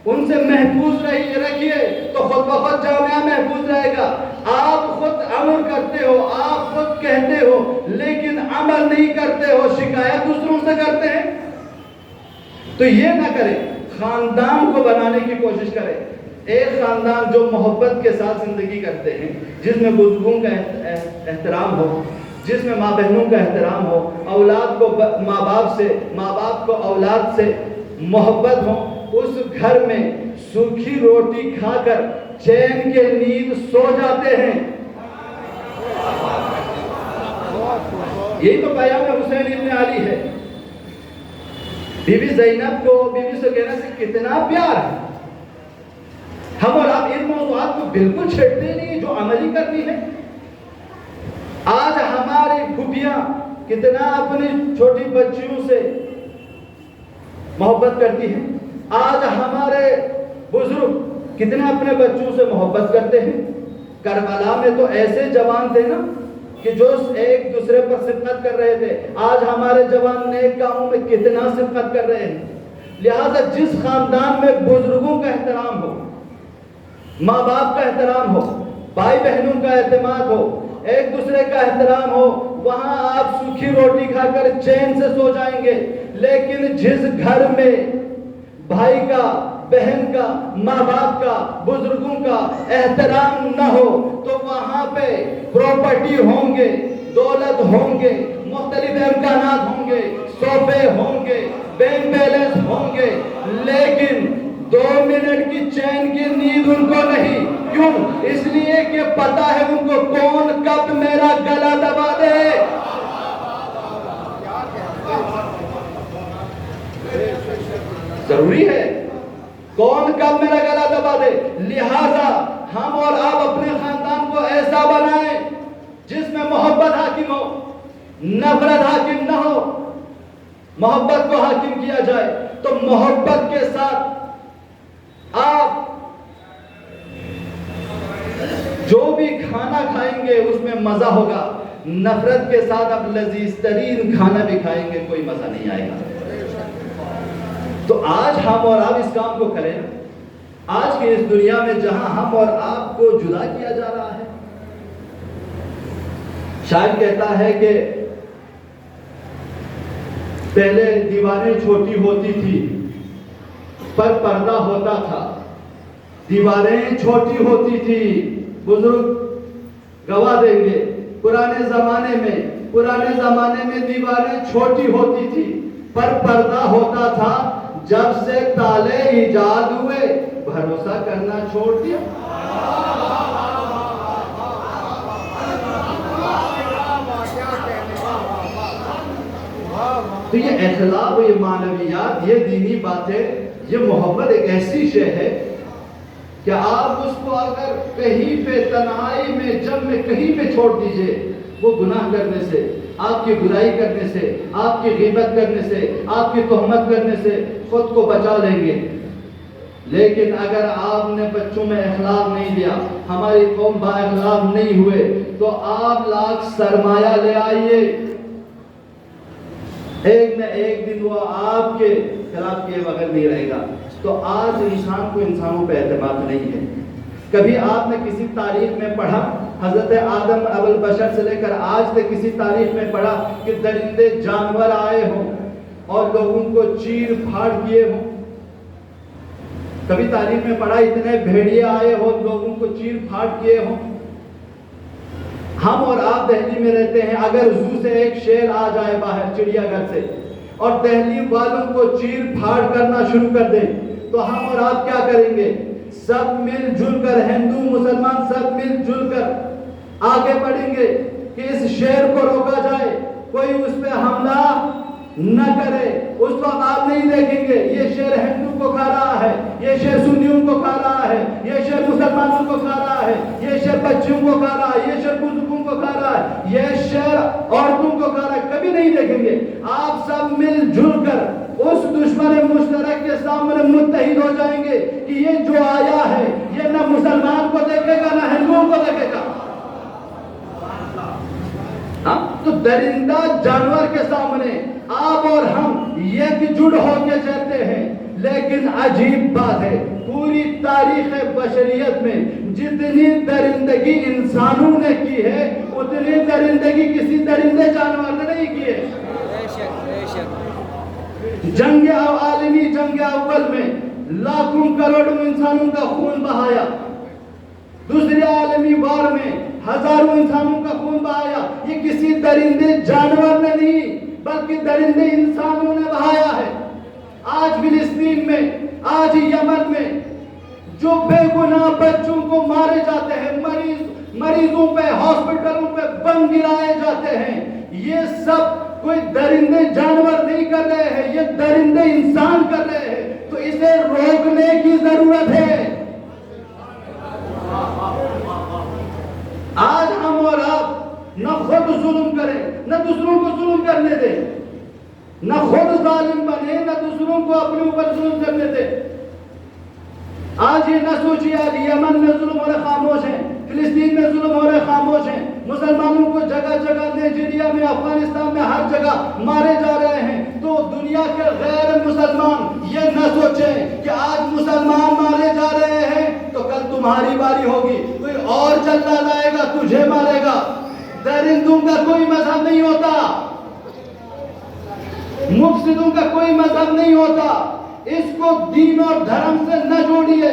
ان سے محفوظ رکھیے تو خود بخود جامعہ محفوظ رہے گا۔ آپ خود امر کرتے ہو، آپ خود کہتے ہو لیکن عمل نہیں کرتے ہو، شکایت دوسروں سے کرتے ہیں، تو یہ نہ کریں، خاندان کو بنانے کی کوشش کریں۔ ایک خاندان جو محبت کے ساتھ زندگی کرتے ہیں، جس میں بزرگوں کا احترام ہو، جس میں ماں بہنوں کا احترام ہو، اولاد کو ماں باپ سے، ماں باپ کو اولاد سے محبت ہو، اس گھر میں سوکھی روٹی کھا کر چین کے نیند سو جاتے ہیں۔ یہی تو پیام حسین ابن علی ہے۔ بی بی زینب کو بی بی سکینہ سے کتنا پیار ہے۔ ہم اور آپ ان موضوعات کو بالکل چھیڑتے نہیں جو عملی کرنی ہے۔ آج ہماری پھوپھیاں کتنا اپنی چھوٹی بچیوں سے محبت کرتی ہیں، آج ہمارے بزرگ کتنے اپنے بچوں سے محبت کرتے ہیں۔ کربلا میں تو ایسے جوان تھے نا کہ جو ایک دوسرے پر شفقت کر رہے تھے، آج ہمارے جوان نیک کاموں میں کتنا شفقت کر رہے ہیں۔ لہذا جس خاندان میں بزرگوں کا احترام ہو، ماں باپ کا احترام ہو، بھائی بہنوں کا اعتماد ہو، ایک دوسرے کا احترام ہو، وہاں آپ سوکھی روٹی کھا کر چین سے سو جائیں گے۔ لیکن جس گھر میں بھائی کا، بہن کا، ماں باپ کا، بزرگوں کا احترام نہ ہو تو وہاں پہ پراپرٹی ہوں گے، دولت ہوں گے، مختلف امکانات ہوں گے، صوبے ہوں گے، بینک بیلنس ہوں گے، لیکن 2 منٹ کی چین کی نیند ان کو نہیں۔ کیوں؟ اس لیے کہ پتہ ہے ان کو کون کب میرا گلا دبا دے۔ ضروری ہے کون کب میرا گلا دبا دے۔ لہذا ہم اور آپ اپنے خاندان کو ایسا بنائیں جس میں محبت حاکم ہو، نفرت حاکم نہ ہو، محبت کو حاکم کیا جائے۔ تو محبت کے ساتھ آپ جو بھی کھانا کھائیں گے اس میں مزہ ہوگا، نفرت کے ساتھ آپ لذیذ ترین کھانا بھی کھائیں گے کوئی مزہ نہیں آئے گا۔ تو آج ہم اور آپ اس کام کو کریں۔ آج کی اس دنیا میں جہاں ہم اور آپ کو جدا کیا جا رہا ہے، شاید کہتا ہے کہ پہلے دیواریں چھوٹی ہوتی تھی پر پردہ ہوتا تھا، دیواریں چھوٹی ہوتی تھی، بزرگ گواہ دیں گے، پرانے زمانے میں دیواریں چھوٹی ہوتی تھی پر پردہ ہوتا تھا، جب سے تالے ایجاد ہوئے بھروسہ کرنا چھوڑ دیا۔ تو یہ اخلاق، یہ معنویات، یہ دینی باتیں، یہ محبت ایک ایسی شے ہے کہ آپ اس کو اگر کہیں پہ تنہائی میں، جب میں کہیں پہ چھوڑ دیجئے، وہ گناہ کرنے سے، آپ کی برائی کرنے سے، آپ کی غیبت کرنے سے، آپ کی تہمت کرنے سے خود کو بچا لیں گے۔ لیکن اگر آپ نے بچوں میں اخلاق نہیں دیا، ہماری قوم با اخلاق نہیں ہوئے، تو آپ لاکھ سرمایہ لے آئیے، ایک نہ ایک دن وہ آپ کے خلاف کیے بغیر نہیں رہے گا۔ تو آج انسان کو انسانوں پہ اعتماد نہیں ہے۔ کبھی آپ نے کسی تاریخ میں پڑھا، حضرت آدم ابو البشر سے لے کر آج تک کسی تاریخ میں پڑھا کہ درندے جانور آئے ہوں اور لوگوں کو چیر پھاڑ کیے ہوں؟ کبھی تاریخ میں پڑھا اتنے بھیڑیے آئے ہو لوگوں کو چیر پھاڑ کیے ہوں؟ ہم اور آپ دہلی میں رہتے ہیں، اگر زو سے ایک شیر آ جائے باہر چڑیا گھر سے اور دہلی والوں کو چیر پھاڑ کرنا شروع کر دیں تو ہم اور آپ کیا کریں گے؟ سب مل جل کر، ہندو مسلمان سب مل جل کر آگے بڑھیں گے کہ اس شیر کو روکا جائے، کوئی اس پہ حملہ نہ کرے۔ اس وقت آپ نہیں دیکھیں گے یہ شیر ہندو کو کھا رہا ہے، یہ شیر سنیوں کو کھا رہا ہے، یہ شیر مسلمانوں کو کھا رہا ہے، یہ شیر بچوں کو کھا رہا ہے، یہ شیر بزرگوں کو کھا رہا ہے، یہ شیر عورتوں کو کھا رہا ہے، کبھی نہیں دیکھیں گے۔ آپ سب مل جل کر اس دشمن مشترک کے سامنے متحد ہو جائیں گے کہ یہ جو آیا ہے یہ نہ مسلمان کو دیکھے گا نہ ہندوؤں کو دیکھے گا۔ تو درندہ جانور کے سامنے آپ اور ہم یک جٹ ہو کے چلتے ہیں، لیکن عجیب بات ہے پوری تاریخ بشریت میں جتنی درندگی انسانوں نے کی ہے اتنی درندگی کسی درندے جانور نے نہیں کی ہے۔ جنگ عالمی جنگ اول میں لاکھوں کروڑوں انسانوں کا خون بہایا، دوسری عالمی وار میں ہزاروں انسانوں کا خون بہایا، یہ کسی درندے جانور نے نہیں بلکہ درندے انسانوں نے بہایا ہے۔ آج فلسطین میں، آج یمن میں جو بے گناہ بچوں کو مارے جاتے ہیں، مریضوں پہ ہاسپٹلوں پہ بم گرائے جاتے ہیں، یہ سب کوئی درندے جانور نہیں کر رہے ہیں، یہ درندے انسان کر رہے ہیں۔ تو اسے روکنے کی ضرورت ہے۔ آج ہم اور آپ نہ خود ظلم کریں نہ دوسروں کو ظلم کرنے دیں، نہ خود ظالم بنے نہ دوسروں کو اپنے اوپر ظلم کرنے دیں۔ آج یہ نہ سوچیے آج یمن میں ظلم ہو رہے خاموش ہیں، فلسطین میں ظلم ہو رہے خاموش ہیں، مسلمانوں کو جگہ جگہ نائجیریا میں، افغانستان میں ہر جگہ مارے جا رہے ہیں، تو دنیا کے غیر مسلمان یہ نہ سوچیں کہ آج مسلمان مارے جا رہے ہیں تو کل تمہاری باری ہوگی، کوئی اور چلتا لائے گا تجھے مارے گا۔ درندوں کا کوئی مذہب نہیں ہوتا، مفسدوں کا کوئی مذہب نہیں ہوتا، اس کو دین اور دھرم سے نہ جوڑیے۔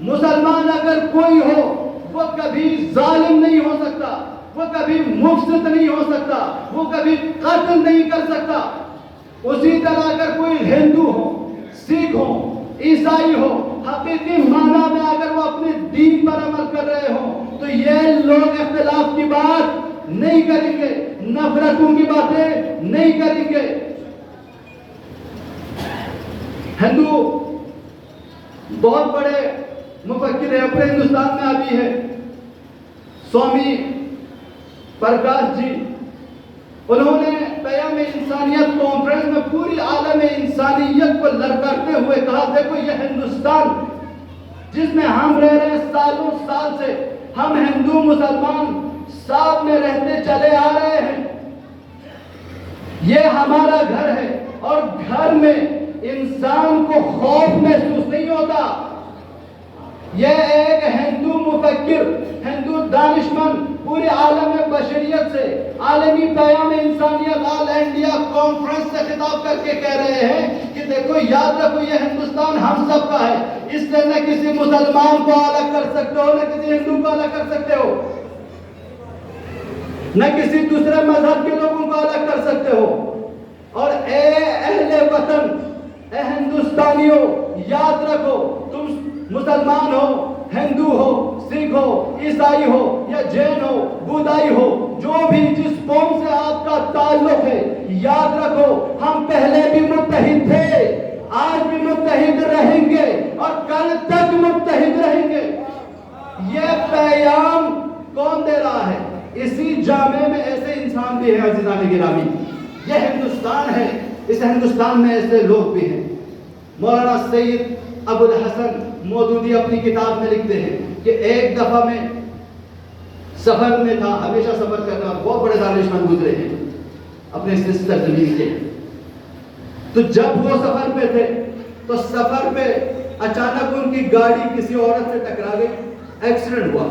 مسلمان اگر کوئی ہو وہ کبھی ظالم نہیں ہو سکتا، وہ کبھی مفسد نہیں ہو سکتا، وہ کبھی قتل نہیں کر سکتا۔ اسی طرح اگر کوئی ہندو ہو، سکھ ہو، عیسائی ہو، حقیقی معنی میں اگر وہ اپنے دین پر عمل کر رہے ہوں تو یہ لوگ اختلاف کی بات نہیں کریں گے، نفرتوں کی باتیں نہیں کریں گے۔ ہندو بہت بڑے مفکر ہیں، اپنے ہندوستان میں ابھی ہے سوامی پرکاش جی، انہوں نے پیام انسانیت کانفرنس میں پوری عالم انسانیت کو للکارتے ہوئے کہا دیکھو یہ ہندوستان جس میں ہم رہ رہے ہیں سالوں سال سے، ہم ہندو مسلمان ساتھ میں رہتے چلے آ رہے ہیں، یہ ہمارا گھر ہے اور گھر میں انسان کو خوف محسوس نہیں ہوتا۔ یہ ایک ہندو مفکر، ہندو دانشمند پورے عالم بشریت سے عالمی پیام انسانیت آل انڈیا کانفرنس سے خطاب کر کے کہہ رہے ہیں کہ دیکھو یاد رکھو یہ ہندوستان ہم سب کا ہے، اس سے نہ کسی مسلمان کو الگ کر سکتے ہو نہ کسی ہندو کو الگ کر سکتے ہو، نہ کسی دوسرے مذہب کے لوگوں کو الگ کر سکتے ہو۔ اور اے اہل وطن، اے ہندوستانیوں، یاد رکھو تم مسلمان ہو، ہندو ہو، سکھ ہو، عیسائی ہو یا جین ہو، بودائی ہو، جو بھی جس قوم سے آپ کا تعلق ہے، یاد رکھو ہم پہلے بھی متحد تھے، آج بھی متحد رہیں گے اور کل تک متحد رہیں گے۔ یہ پیام کون دے رہا ہے؟ اسی جامع میں ایسے انسان بھی ہیں عزیزان گرامی، یہ ہندوستان ہے، اس ہندوستان میں ایسے لوگ بھی ہیں۔ مولانا سید ابو الحسن مودودی اپنی کتاب میں لکھتے ہیں کہ ایک دفعہ میں سفر میں تھا، ہمیشہ سفر کرتا، بہت بڑے دانشمند گزرے ہیں اپنے سرزمین کے، تو جب وہ سفر پہ تھے تو سفر پہ اچانک ان کی گاڑی کسی عورت سے ٹکرا گئی، ایکسیڈنٹ ہوا۔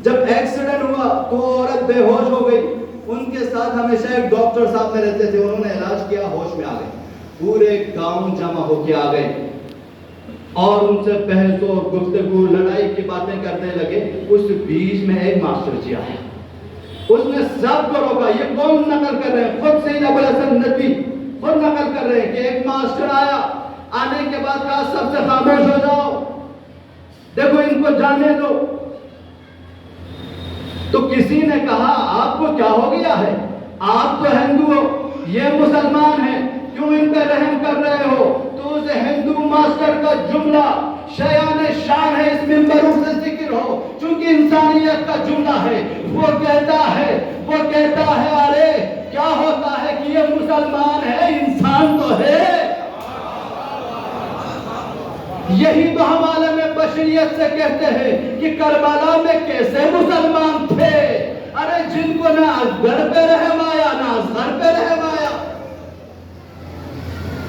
جب ایکسیڈنٹ ہوا تو عورت بے ہوش ہو گئی، ان کے ساتھ ہمیشہ ایک ڈاکٹر صاحب میں رہتے تھے، انہوں نے علاج کیا، ہوش میں آ گئے، پورے گاؤں جمع ہو کے آ گئے، اور ان سے بحث اور گفتگو لڑائی کی باتیں کرنے لگے. اس بیچ میں ایک ماسٹر جی آیا, اس نے سب کو روکا. یہ کون نقل کر رہے ہیں؟ خود سید ابو الحسن ندوی خود نقل کر رہے ہیں کہ ایک ماسٹر آیا, آنے کے بعد کہا سب سے خاموش ہو جاؤ, دیکھو ان کو جانے دو. تو کسی نے کہا آپ کو کیا ہو گیا ہے؟ آپ تو ہندو ہو, یہ مسلمان ہیں, کیوں ان پہ رحم کر رہے ہو؟ تو اس ہندو ماسٹر کا جملہ شایان شان ہے, اس منبروں سے ذکر ہو, چونکہ انسانیت کا جملہ ہے. وہ کہتا ہے ارے کیا ہوتا ہے کہ یہ مسلمان ہے, انسان تو ہے. یہی تو ہم عالم بشریت سے کہتے ہیں کہ کربلا میں کیسے مسلمان تھے. ارے جن کو نہ گھر پہ رحم آیا نہ گھر پہ رحم آیا,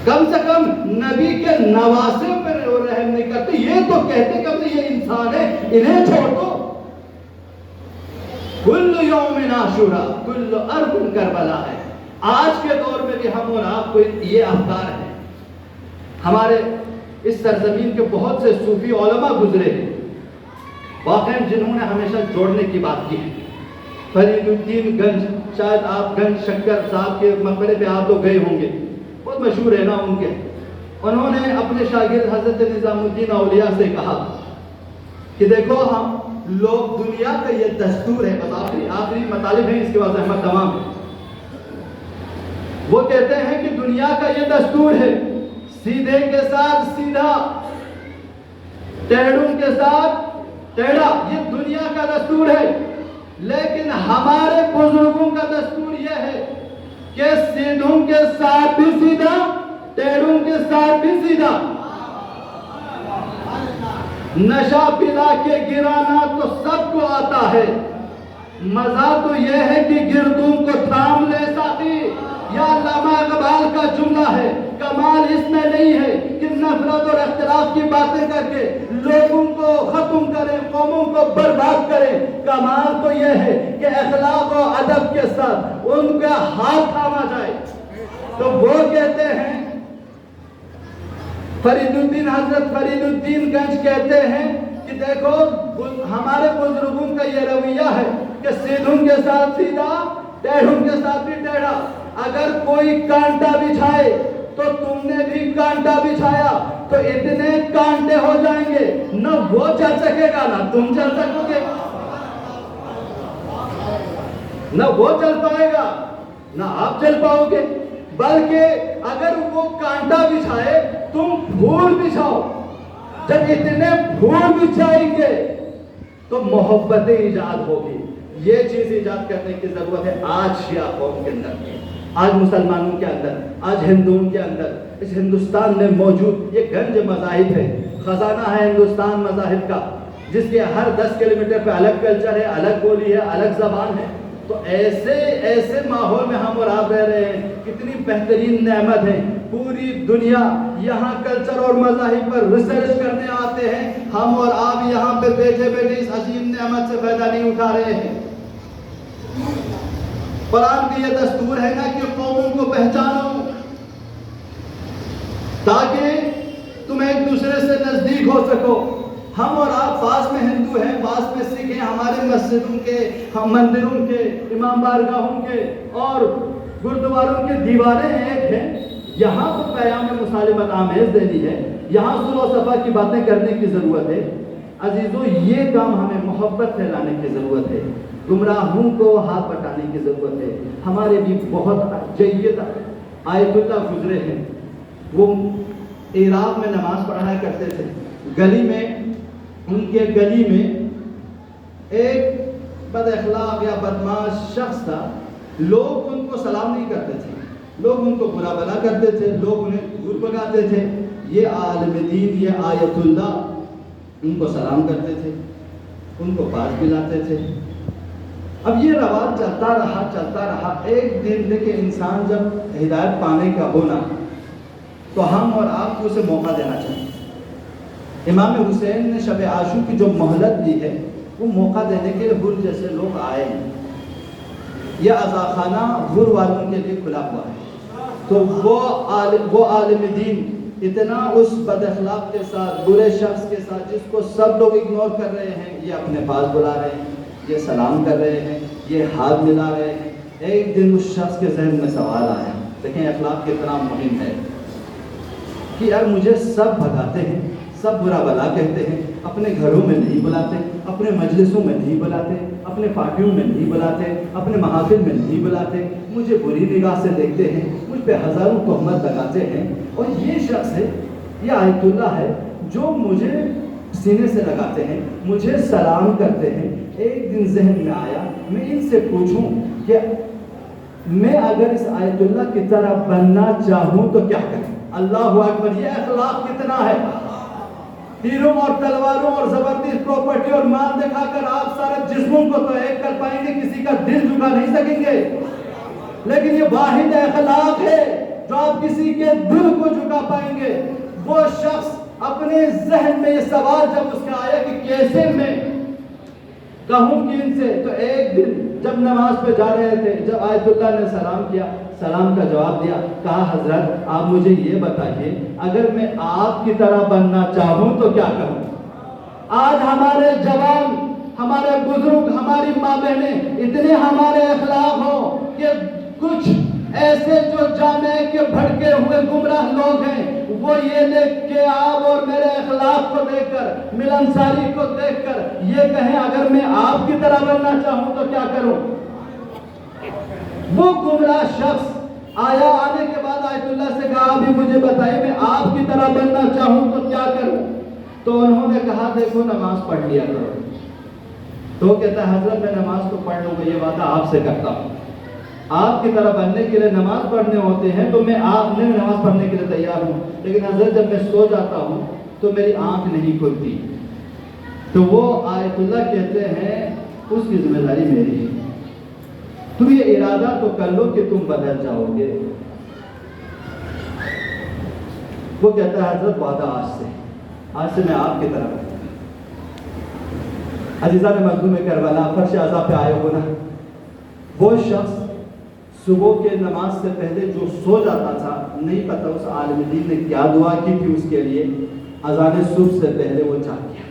کم سے کم نبی کے نواسے پہ رحم نہیں کرتے. یہ تو کہتے کہ یہ انسان ہے, انہیں چھوڑ دو. کل یوم عاشورا کل ارض کربلا ہے. آج کے دور میں بھی ہم اور آپ کو یہ افکار ہیں. ہمارے اس سرزمین کے بہت سے صوفی علماء گزرے ہیں واقعی, جنہوں نے ہمیشہ جوڑنے کی بات کی ہے. فرید الدین گنج, شاید آپ گنج شنکر صاحب کے مقبرے پہ آپ لوگ گئے ہوں گے, بہت مشہور ہے نا ان کے. انہوں نے اپنے شاگرد حضرت نظام الدین اولیاء سے کہا کہ دیکھو ہم لوگ, دنیا کا یہ دستور ہے, بس آخری مطالب ہیں, اس کے بعد احمد تمام ہے. وہ کہتے ہیں کہ دنیا کا یہ دستور ہے, سیدھے کے ساتھ سیدھا, ٹیڑھوں کے ساتھ ٹیڑھا, یہ دنیا کا دستور ہے. لیکن ہمارے بزرگوں کا دستور یہ ہے کہ سیدھوں کے ساتھ بھی سیدھا, ٹیڑھوں کے ساتھ بھی سیدھا. نشہ پلا کے گرانا تو سب کو آتا ہے, مزہ تو یہ ہے کہ گردوں کو تھام لے ساتھی. یا علامہ اقبال کا جملہ ہے, کمال اس میں نہیں ہے کہ نفرت اور اختلاف کی باتیں کر کے لوگوں کو ختم کریں, قوموں کو برباد کریں. کمال تو یہ ہے کہ اخلاق و ادب کے ساتھ ان کا ہاتھ تھاما جائے. تو وہ کہتے ہیں, حضرت فرید الدین گنج کہتے ہیں کہ دیکھو ہمارے بزرگوں کا یہ رویہ ہے کہ سیدھوں کے ساتھ سیدھا, ٹیڑھوں کے ساتھ بھی ٹیڑھا. اگر کوئی کانٹا بچھائے تو تم نے بھی کانٹا بچھایا, تو اتنے کانٹے ہو جائیں گے, نہ وہ چل سکے گا نہ تم چل سکو گے, نہ وہ چل پائے گا نہ آپ چل پاؤ گے. بلکہ اگر وہ کانٹا بچھائے تم پھول بچھاؤ, جب اتنے پھول بچھائیں گے تو محبت ایجاد ہوگی. یہ چیز ایجاد کرنے کی ضرورت ہے آج شیعہ قوم کے اندر, آج مسلمانوں کے اندر, آج ہندوؤں کے اندر. اس ہندوستان میں موجود یہ گنج مذاہب ہے, خزانہ ہے ہندوستان مذاہب کا, جس کے ہر 10 کلومیٹر پہ الگ کلچر ہے, الگ بولی ہے, الگ زبان ہے. تو ایسے ماحول میں ہم اور آپ رہ رہے ہیں. کتنی بہترین نعمت ہے, پوری دنیا یہاں کلچر اور مذاہب پر ریسرچ کرنے آتے ہیں. ہم اور آپ یہاں پہ بیٹھے اس عظیم نعمت سے فائدہ نہیں اٹھا رہے ہیں. قرآن کی یہ دستور ہے نا کہ قوموں کو پہچانو تاکہ تم ایک دوسرے سے نزدیک ہو سکو. ہم اور آپ پاس میں ہندو ہیں, پاس میں سکھ ہیں, ہمارے مسجدوں کے, ہم مندروں کے, امام بارگاہوں کے اور گردواروں کے دیواریں ایک ہیں. یہاں تو پیام مصالحت آمیز دینی ہے, یہاں صلح و صفا کی باتیں کرنے کی ضرورت ہے. عزیزو, یہ کام ہمیں محبت پھیلانے کی ضرورت ہے, گمراہوں کو ہاتھ بٹانے کی ضرورت ہے. ہمارے بھی بہت جید آیت اللہ گزرے ہیں, وہ عراق میں نماز پڑھایا کرتے تھے. گلی میں, ان کے گلی میں ایک بد اخلاق یا بدماش شخص تھا. لوگ ان کو سلام نہیں کرتے تھے, لوگ ان کو برا بلا کرتے تھے, لوگ انہیں دور بھگاتے تھے. یہ عالم دین, یہ آیت اللہ ان کو سلام کرتے تھے, ان کو پاس پلاتے تھے. اب یہ رواج چلتا رہا. ایک دن دیکھیں, انسان جب ہدایت پانے کا ہونا تو ہم اور آپ کو اسے موقع دینا چاہیے. امام حسین نے شب عاشور کی جو مہلت دی ہے وہ موقع دینے کے لیے بھر جیسے لوگ آئے ہیں. یہ عزاخانہ بھر والوں کے لیے کھلا ہوا ہے. تو وہ عالم دین اتنا اس بد اخلاق کے ساتھ، برے شخص کے ساتھ جس کو سب لوگ اگنور کر رہے ہیں، یہ اپنے پاس بلا رہے ہیں، یہ سلام کر رہے ہیں، یہ ہاتھ ملا رہے ہیں. ایک دن اس شخص کے ذہن میں سوال آیا. دیکھیں اخلاق کتنا مہم ہے کہ یار مجھے سب بھگاتے ہیں، سب برا بلا کہتے ہیں، اپنے گھروں میں نہیں بلاتے، اپنے مجلسوں میں نہیں بلاتے، اپنے پارٹیوں میں نہیں بلاتے، اپنے محافل میں نہیں بلاتے، مجھے بری نگاہ سے دیکھتے ہیں، مجھ پہ ہزاروں تہمت لگاتے ہیں. اور یہ شخص ہے، یہ آیت اللہ ہے جو مجھے سینے سے لگاتے ہیں، مجھے سلام کرتے ہیں. ایک دن ذہن میں آیا میں ان سے پوچھوں کہ میں اگر اس آیت اللہ کی طرح بننا چاہوں تو کیا کروں؟ اللہ اکبر! یہ اخلاق کتنا ہے. تیروں اور تلواروں اور زبردست پراپرٹی اور مال دکھا کر آپ سارے جسموں کو تو ایک کر پائیں گے، کسی کا دل جھکا نہیں سکیں گے. لیکن یہ واحد اخلاق ہے جو آپ کسی کے دل کو جھکا پائیں گے. وہ شخص اپنے ذہن میں یہ سوال جب اس کا آیا کہ کیسے میں کہوں کہ ان سے، تو ایک دن جب نماز پہ جا رہے تھے، جب آیت اللہ نے سلام کیا، سلام کا جواب دیا، کہا حضرت آپ مجھے یہ بتائیے اگر میں آپ کی طرح بننا چاہوں تو کیا کروں؟ آج ہمارے جوان، ہمارے بزرگ، ہماری ماں بہنیں اتنے ہمارے اخلاق ہوں کہ کچھ ایسے جو جامع کے بھڑکے ہوئے گمراہ لوگ ہیں، وہ یہ دیکھ کے آپ اور میرے اخلاق کو دیکھ کر، ملنساری کو دیکھ کر یہ کہیں اگر میں آپ کی طرح بننا چاہوں تو کیا کروں؟ وہ گمراہ شخص آیا، آنے کے بعد آیت اللہ سے کہا ابھی مجھے بتائیے میں آپ کی طرح بننا چاہوں تو کیا کروں؟ تو انہوں نے کہا دیکھو نماز پڑھ لیا کرو. تو کہتا ہے حضرت میں نماز تو پڑھ لوں گا، یہ وعدہ آپ سے کرتا ہوں. آپ کی طرح بننے کے لیے نماز پڑھنے ہوتے ہیں تو میں آپ نے نماز پڑھنے کے لیے تیار ہوں، لیکن حضرت جب میں سو جاتا ہوں تو میری آنکھ نہیں کھلتی. تو وہ آیت اللہ کہتے ہیں اس کی ذمہ داری میری ہے، تم یہ ارادہ تو کر لو کہ تم بدل جاؤ گے. وہ کہتا ہے حضرت وعدہ آج سے میں آپ کی طرح. عزیزان مظلوم کربلا، فرش عزا پہ آئے ہو نا، وہ شخص صبح کے نماز سے پہلے جو سو جاتا تھا، نہیں پتا اس عالم دین نے کیا دعا کی تھی اس کے لیے. اذان صبح سے پہلے وہ جاگ گیا،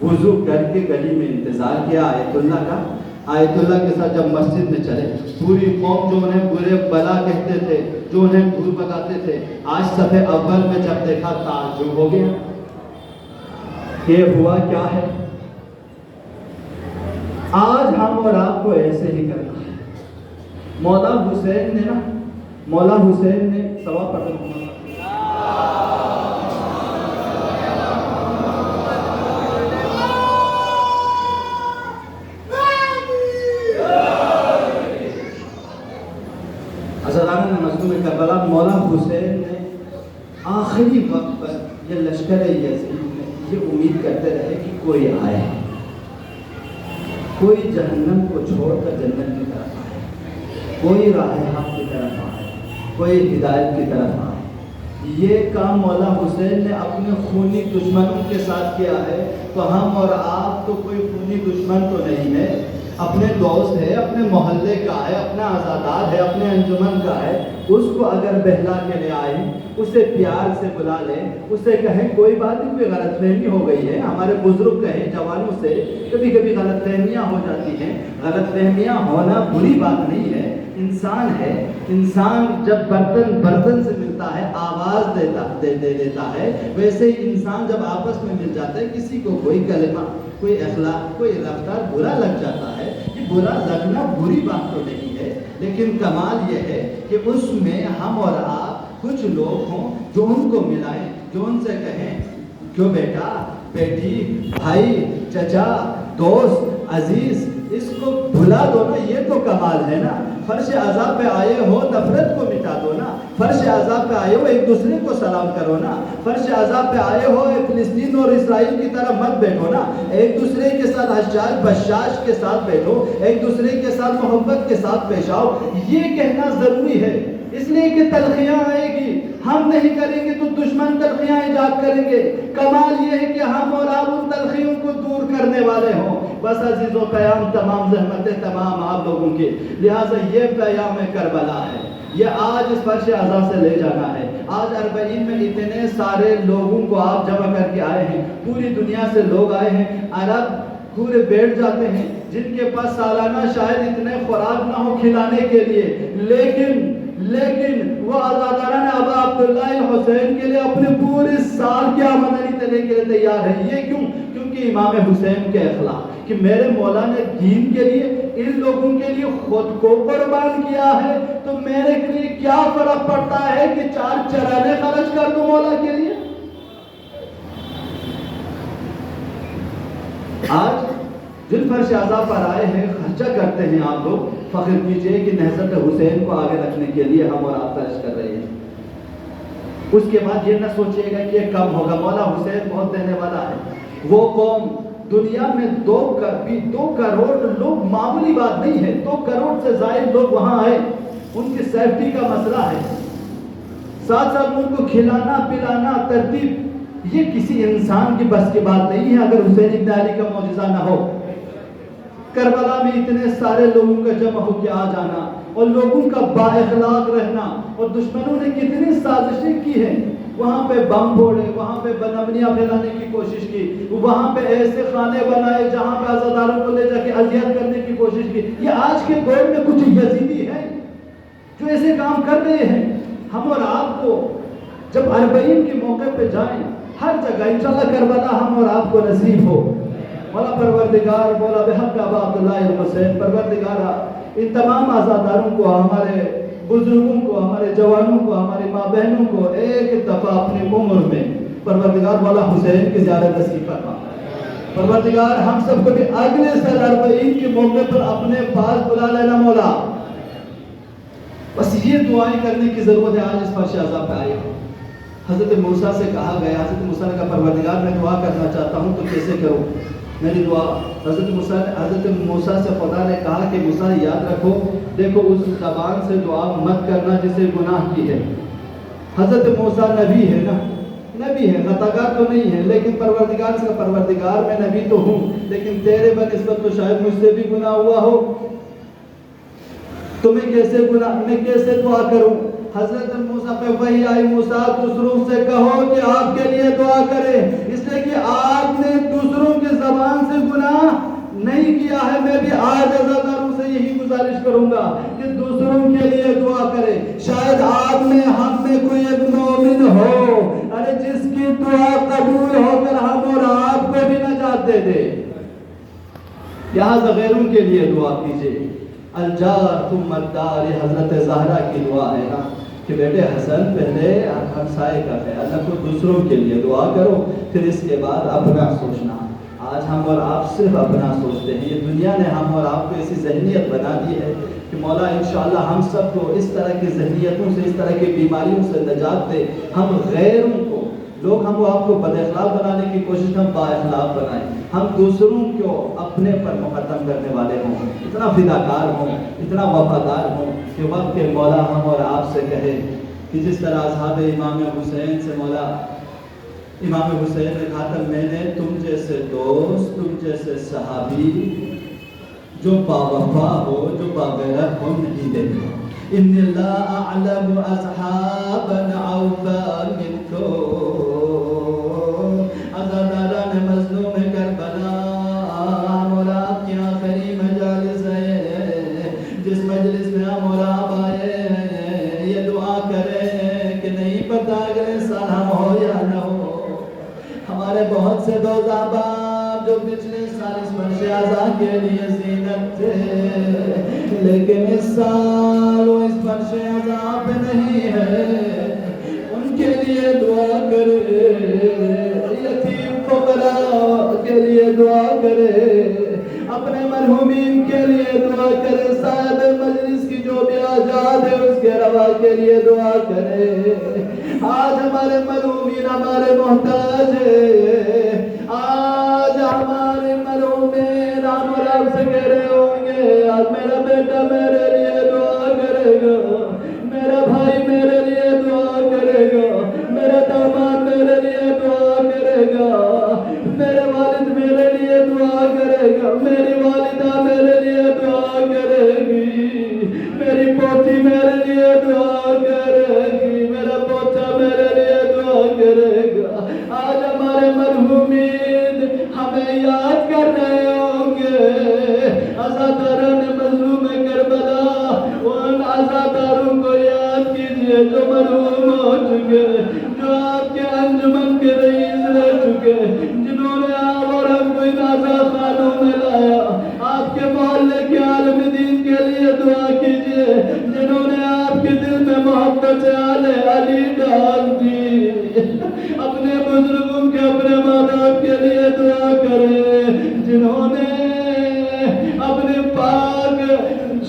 وضو کر کے گلی میں انتظار کیا آیت اللہ کا. آیت اللہ کے ساتھ جب مسجد میں چلے، پوری قوم جو انہیں برے بلا کہتے تھے، جو انہیں دور بگاتے تھے، آج صفحے اول میں جب دیکھا تعجب ہو گیا. یہ ہوا کیا ہے؟ آج ہم اور آپ کو ایسے ہی کرنا ہے. مولا حسین نے سوا پڑھا. مظلوم کربلا، مولا حسین نے آخری وقت پر یہ لشکر یزید میں یہ امید کرتے رہے کہ کوئی آئے، کوئی جہنم کو چھوڑ کر جنت کی طرف آئے، کوئی راہ حق کی طرف آئے، کوئی ہدایت کی طرف آئے. یہ کام مولا حسین نے اپنے خونی دشمنوں کے ساتھ کیا ہے. تو ہم اور آپ تو کوئی خونی دشمن تو نہیں ہے، اپنے دوست ہے، اپنے محلے کا ہے، اپنا عزادار ہے، اپنے انجمن کا ہے. اس کو اگر بہلا کے لے آئیں، اسے پیار سے بلا لیں، اسے کہیں کوئی بات نہیں، کوئی غلط فہمی ہو گئی ہے. ہمارے بزرگ کہیں جوانوں سے کبھی کبھی غلط فہمیاں ہو جاتی ہیں. غلط فہمیاں ہونا بری بات نہیں ہے، انسان ہے. انسان جب برتن سے ملتا ہے آواز دے دیتا ہے، ویسے ہی انسان جب آپس میں مل جاتا ہے، کسی کو کوئی کلمہ، کوئی اخلاق، کوئی رفتار برا لگ جاتا ہے. یہ برا لگنا بری بات تو نہیں ہے، لیکن کمال یہ ہے کہ اس میں ہم اور آپ کچھ لوگ ہوں جو ان کو ملائیں، جو ان سے کہیں کیوں بیٹا، بیٹی، بھائی، چچا، دوست، عزیز، اس کو بھلا دو نا. یہ تو کمال ہے نا. فرش عزا پہ آئے ہو نفرت کو مٹا دو نا. فرش عزا پہ آئے ہو ایک دوسرے کو سلام کرو نا. فرش عزا پہ آئے ہو فلسطین اور اسرائیل کی طرح مت بیٹھو نا. ایک دوسرے کے ساتھ حشاش بشاش کے ساتھ بیٹھو، ایک دوسرے کے ساتھ محبت کے ساتھ پیش آؤ. یہ کہنا ضروری ہے، اس لیے کہ تلخیاں آئے گی. ہم نہیں کریں گے تو دشمن تلخیاں ایجاد کریں گے. کمال یہ ہے کہ ہم اور آپ ان تلخیوں کو دور کرنے والے ہوں. بس عزیز و پیام تمام زحمتیں تمام آپ لوگوں کے، لہٰذا یہ پیام کربلا ہے، یہ آج اس فرش اعضا سے لے جانا ہے۔ آج 40 میں اتنے سارے لوگوں کو آپ جمع کر کے آئے ہیں، پوری دنیا سے لوگ آئے ہیں، عرب پورے بیٹھ جاتے ہیں جن کے پاس سالانہ شاید اتنے خوراک نہ ہو کھلانے کے لیے، لیکن وہ آزاداران ابا عبداللہ حسین کے لیے اپنے پورے سال کی آمدنی دینے کے لیے تیار ہے۔ یہ کیوں؟ کیونکہ امام حسین کے اخلاق کہ میرے مولا نے دین کے لیے ان لوگوں کے لیے خود کو قربان کیا ہے، تو میرے لیے کیا فرق پڑتا ہے کہ 4 چرانے خرچ کر دوں مولا کے لیے۔ آج جن فرش اعضا پر آئے ہیں خرچہ کرتے ہیں آپ لوگ، فخر کیجئے کہ نہضت حسین کو آگے رکھنے کے لیے ہم اور آپ خرچ کر رہے ہیں۔ اس کے بعد یہ نہ سوچئے گا کہ یہ کم ہوگا، مولا حسین بہت دینے والا ہے۔ وہ قوم دنیا میں 2 کروڑ لوگ معمولی بات نہیں ہے، 2 کروڑ سے زائد لوگ وہاں آئے، ان کی سیفٹی کا مسئلہ ہے، ساتھ ساتھ ان کو کھلانا پلانا ترتیب، یہ کسی انسان کی بس کی بات نہیں ہے اگر حسین ابن علی کا معجزہ نہ ہو۔ کربلا میں اتنے سارے لوگوں کا جمع ہو کے آ جانا اور لوگوں کا با اخلاق رہنا، اور دشمنوں نے کتنی سازشیں کی ہیں، وہاں پہ بم پھوڑے، وہاں پہ بدامنیاں پھیلانے کی کوشش کی، وہاں پہ ایسے خانے بنائے جہاں پہ عزاداروں کو لے جا کے اذیت کرنے کی کوشش کی۔ یہ آج کے دور میں کچھ یزیدی ہیں جو ایسے کام کر رہے ہیں۔ ہم اور آپ کو جب 40 کے موقع پہ جائیں ہر جگہ انشاءاللہ کربلا ہم اور آپ کو نصیب ہو۔ مولا پروردگار مولا بحق ابا عبداللہ حسین پروردگار ان تمام عزاداروں کو، ہمارے بزرگوں کو، ہمارے جوانوں کو، ہمارے ماں بہنوں کو ایک دفعہ اپنی عمر میں پروردگار مولا حسین کی زیارت نصیب فرما۔ پروردگار ہم سب کو بھی اگلے سال 40 کے موقع پر اپنے پاس بلا لینا مولا۔ بس یہ دعائیں کرنے کی ضرورت ہے۔ آج اس فرش اعضا پہ آئے حضرت موسیٰ سے کہا گیا، حضرت موسیٰ نے کہا پروردگار میں دعا کرنا چاہتا ہوں تو کیسے کروں؟ میری دعا حضرت موسیٰ سے خدا نے کہا کہ موسیٰ یاد رکھو، دیکھو اس زبان سے دعا مت کرنا جسے گناہ کی ہے۔ حضرت موسیٰ نبی ہے نا، نبی ہے، خطاکار تو نہیں ہے، لیکن پروردگار سے پروردگار میں نبی تو ہوں، لیکن تیرے بنسبت تو شاید مجھ سے بھی گناہ ہوا ہو، تو میں کیسے دعا کروں؟ حضرت موسیٰ پہ وحی آئی، موسیٰ دوسروں سے کہو کہ آپ کے لیے دعا کریں، اس لیے کہ آپ نے دوسروں کے زبان سے گناہ نہیں کیا ہے۔ میں بھی آج عزاداروں سے یہی گزارش کروں گا کہ دوسروں کے لیے دعا کریں۔ شاید آپ میں ہم میں کوئی ایک مومن ہو، ارے جس کی دعا قبول ہو کر ہم اور آپ کو بھی نجات دے دے۔ یہاں غیروں کے لیے دعا کیجئے۔ الجار ثم الدار، حضرت زہرا کی دعا ہے نا کہ بیٹے حسن پہلے ہمسائے کا خیال رکھو، دوسروں کے لیے دعا کرو، پھر اس کے بعد اپنا سوچنا۔ آج ہم اور آپ صرف اپنا سوچتے ہیں۔ یہ دنیا نے ہم اور آپ کو ایسی ذہنیت بنا دی ہے کہ مولا انشاءاللہ ہم سب کو اس طرح کی ذہنیتوں سے، اس طرح کی بیماریوں سے نجات دے۔ ہم غیروں کو، لوگ ہم آپ کو بد اخلاق بنانے کی کوشش، ہم با اخلاق بنائیں، ہم دوسروں کو اپنے پر مقدم کرنے والے ہوں، اتنا فداکار ہوں، اتنا وفادار ہوں کہ وقت کے مولا ہم اور آپ سے کہے کہ جس طرح اصحاب امام حسین سے مولا امام حسین نے کہا تھا میں نے تم جیسے دوست، تم جیسے صحابی جو باوفا ہو، جو باغیرت ہو نہیں دیکھا۔ ان لا اعلم اصحابا اوفا منکم، عزاداران مظلوم کربلا، اور آپ کی آخری مجالس ہے، جس مجلس میں ہم اور آپ آئے ہیں، یہ دعا کریں کہ نہیں پتہ اگلے سال ہم ہو یا نہ ہو۔ ہمارے بہت سے دوست احباب جو پچھلے سال اس فرش اعضا کے لیے زینت تھے، لیکن اس سال وہ اس فرش اعضا پہ نہیں ہے، ان کے لیے دعا کرے، یتیم فقراء کے لیے دعا کرے، اپنے مرحومین کے لیے دعا کرے، صاحب مجلس کی جو بھی آزاد ہے اس کے روا کے لیے دعا کرے۔ آج ہمارے مرحومین ہمارے محتاج ہے، آج ہمارے مرحومین ہم اور آپ سے کہہ رہے ہوں گے آج میرا بیٹا میرے لیے دعا کرے گا، میرا بھائی میرے لیے دعا کرے گا، میرا داماد میرے لیے دعا کرے گا، میرے والد میرے لیے دعا کرے گا، جو مرحوم ہو چکے، جو آپ کے انجمن کے رئیس رہ چکے، جنہوں نے آپ اور ہم کو ان آزاد خانوں میں لایا، آپ کے محلے کے عالم دین کے لیے دعا کیجئے، جنہوں نے آپ کے دل میں محبت آل علی ڈال دی، اپنے بزرگوں کے اپنے ماں باپ کے لیے دعا کرے، جنہوں نے اپنے پاک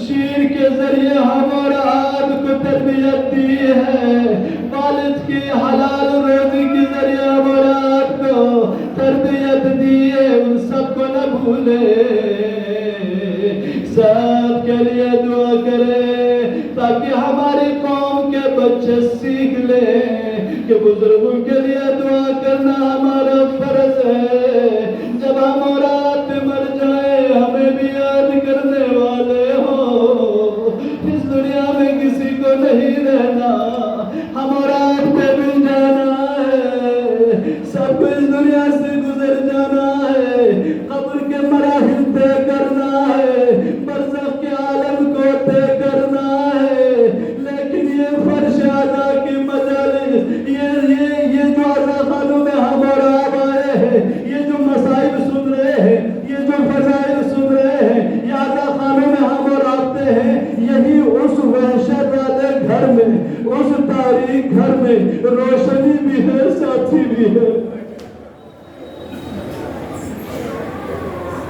شیر کے ذریعے ہم اور آپ کو تربیت دی ہے، والد کی حلال روزی کے ذریعے ہم اور آپ کو تربیت دی ہے، ان سب کو نہ بھولے، سب کے لیے دعا کرے تاکہ ہماری قوم کے بچے سیکھ لیں کہ بزرگوں کے لیے دعا کرنا ہمارا فرض ہے، جب ہم اور آپ مر جائیں ہمیں بھی یاد کرنے والے ہو، اس دنیا میں کسی کو نہیں رہنا، ہم اور آپ پہ بھی جانا ہے، سب کو اس دنیا سے گزر جانا ہے، قبر کے مراحل طے کرنا ہے، برزخ کے عالم کو طے کرنا ہے، لیکن یہ فرش ادا کی مجالس، یہ جو خانوں میں ہم اور آپ آئے ہیں، یہ جو مسائل سن رہے ہیں، یہ جو فضائل سن رہے ہیں، یہ آزا خانوں میں ہم اور آتے ہیں، یہی اس وحشت والے گھر میں، اس تاریخ گھر میں روشنی بھی ہے، ساتھی بھی ہے،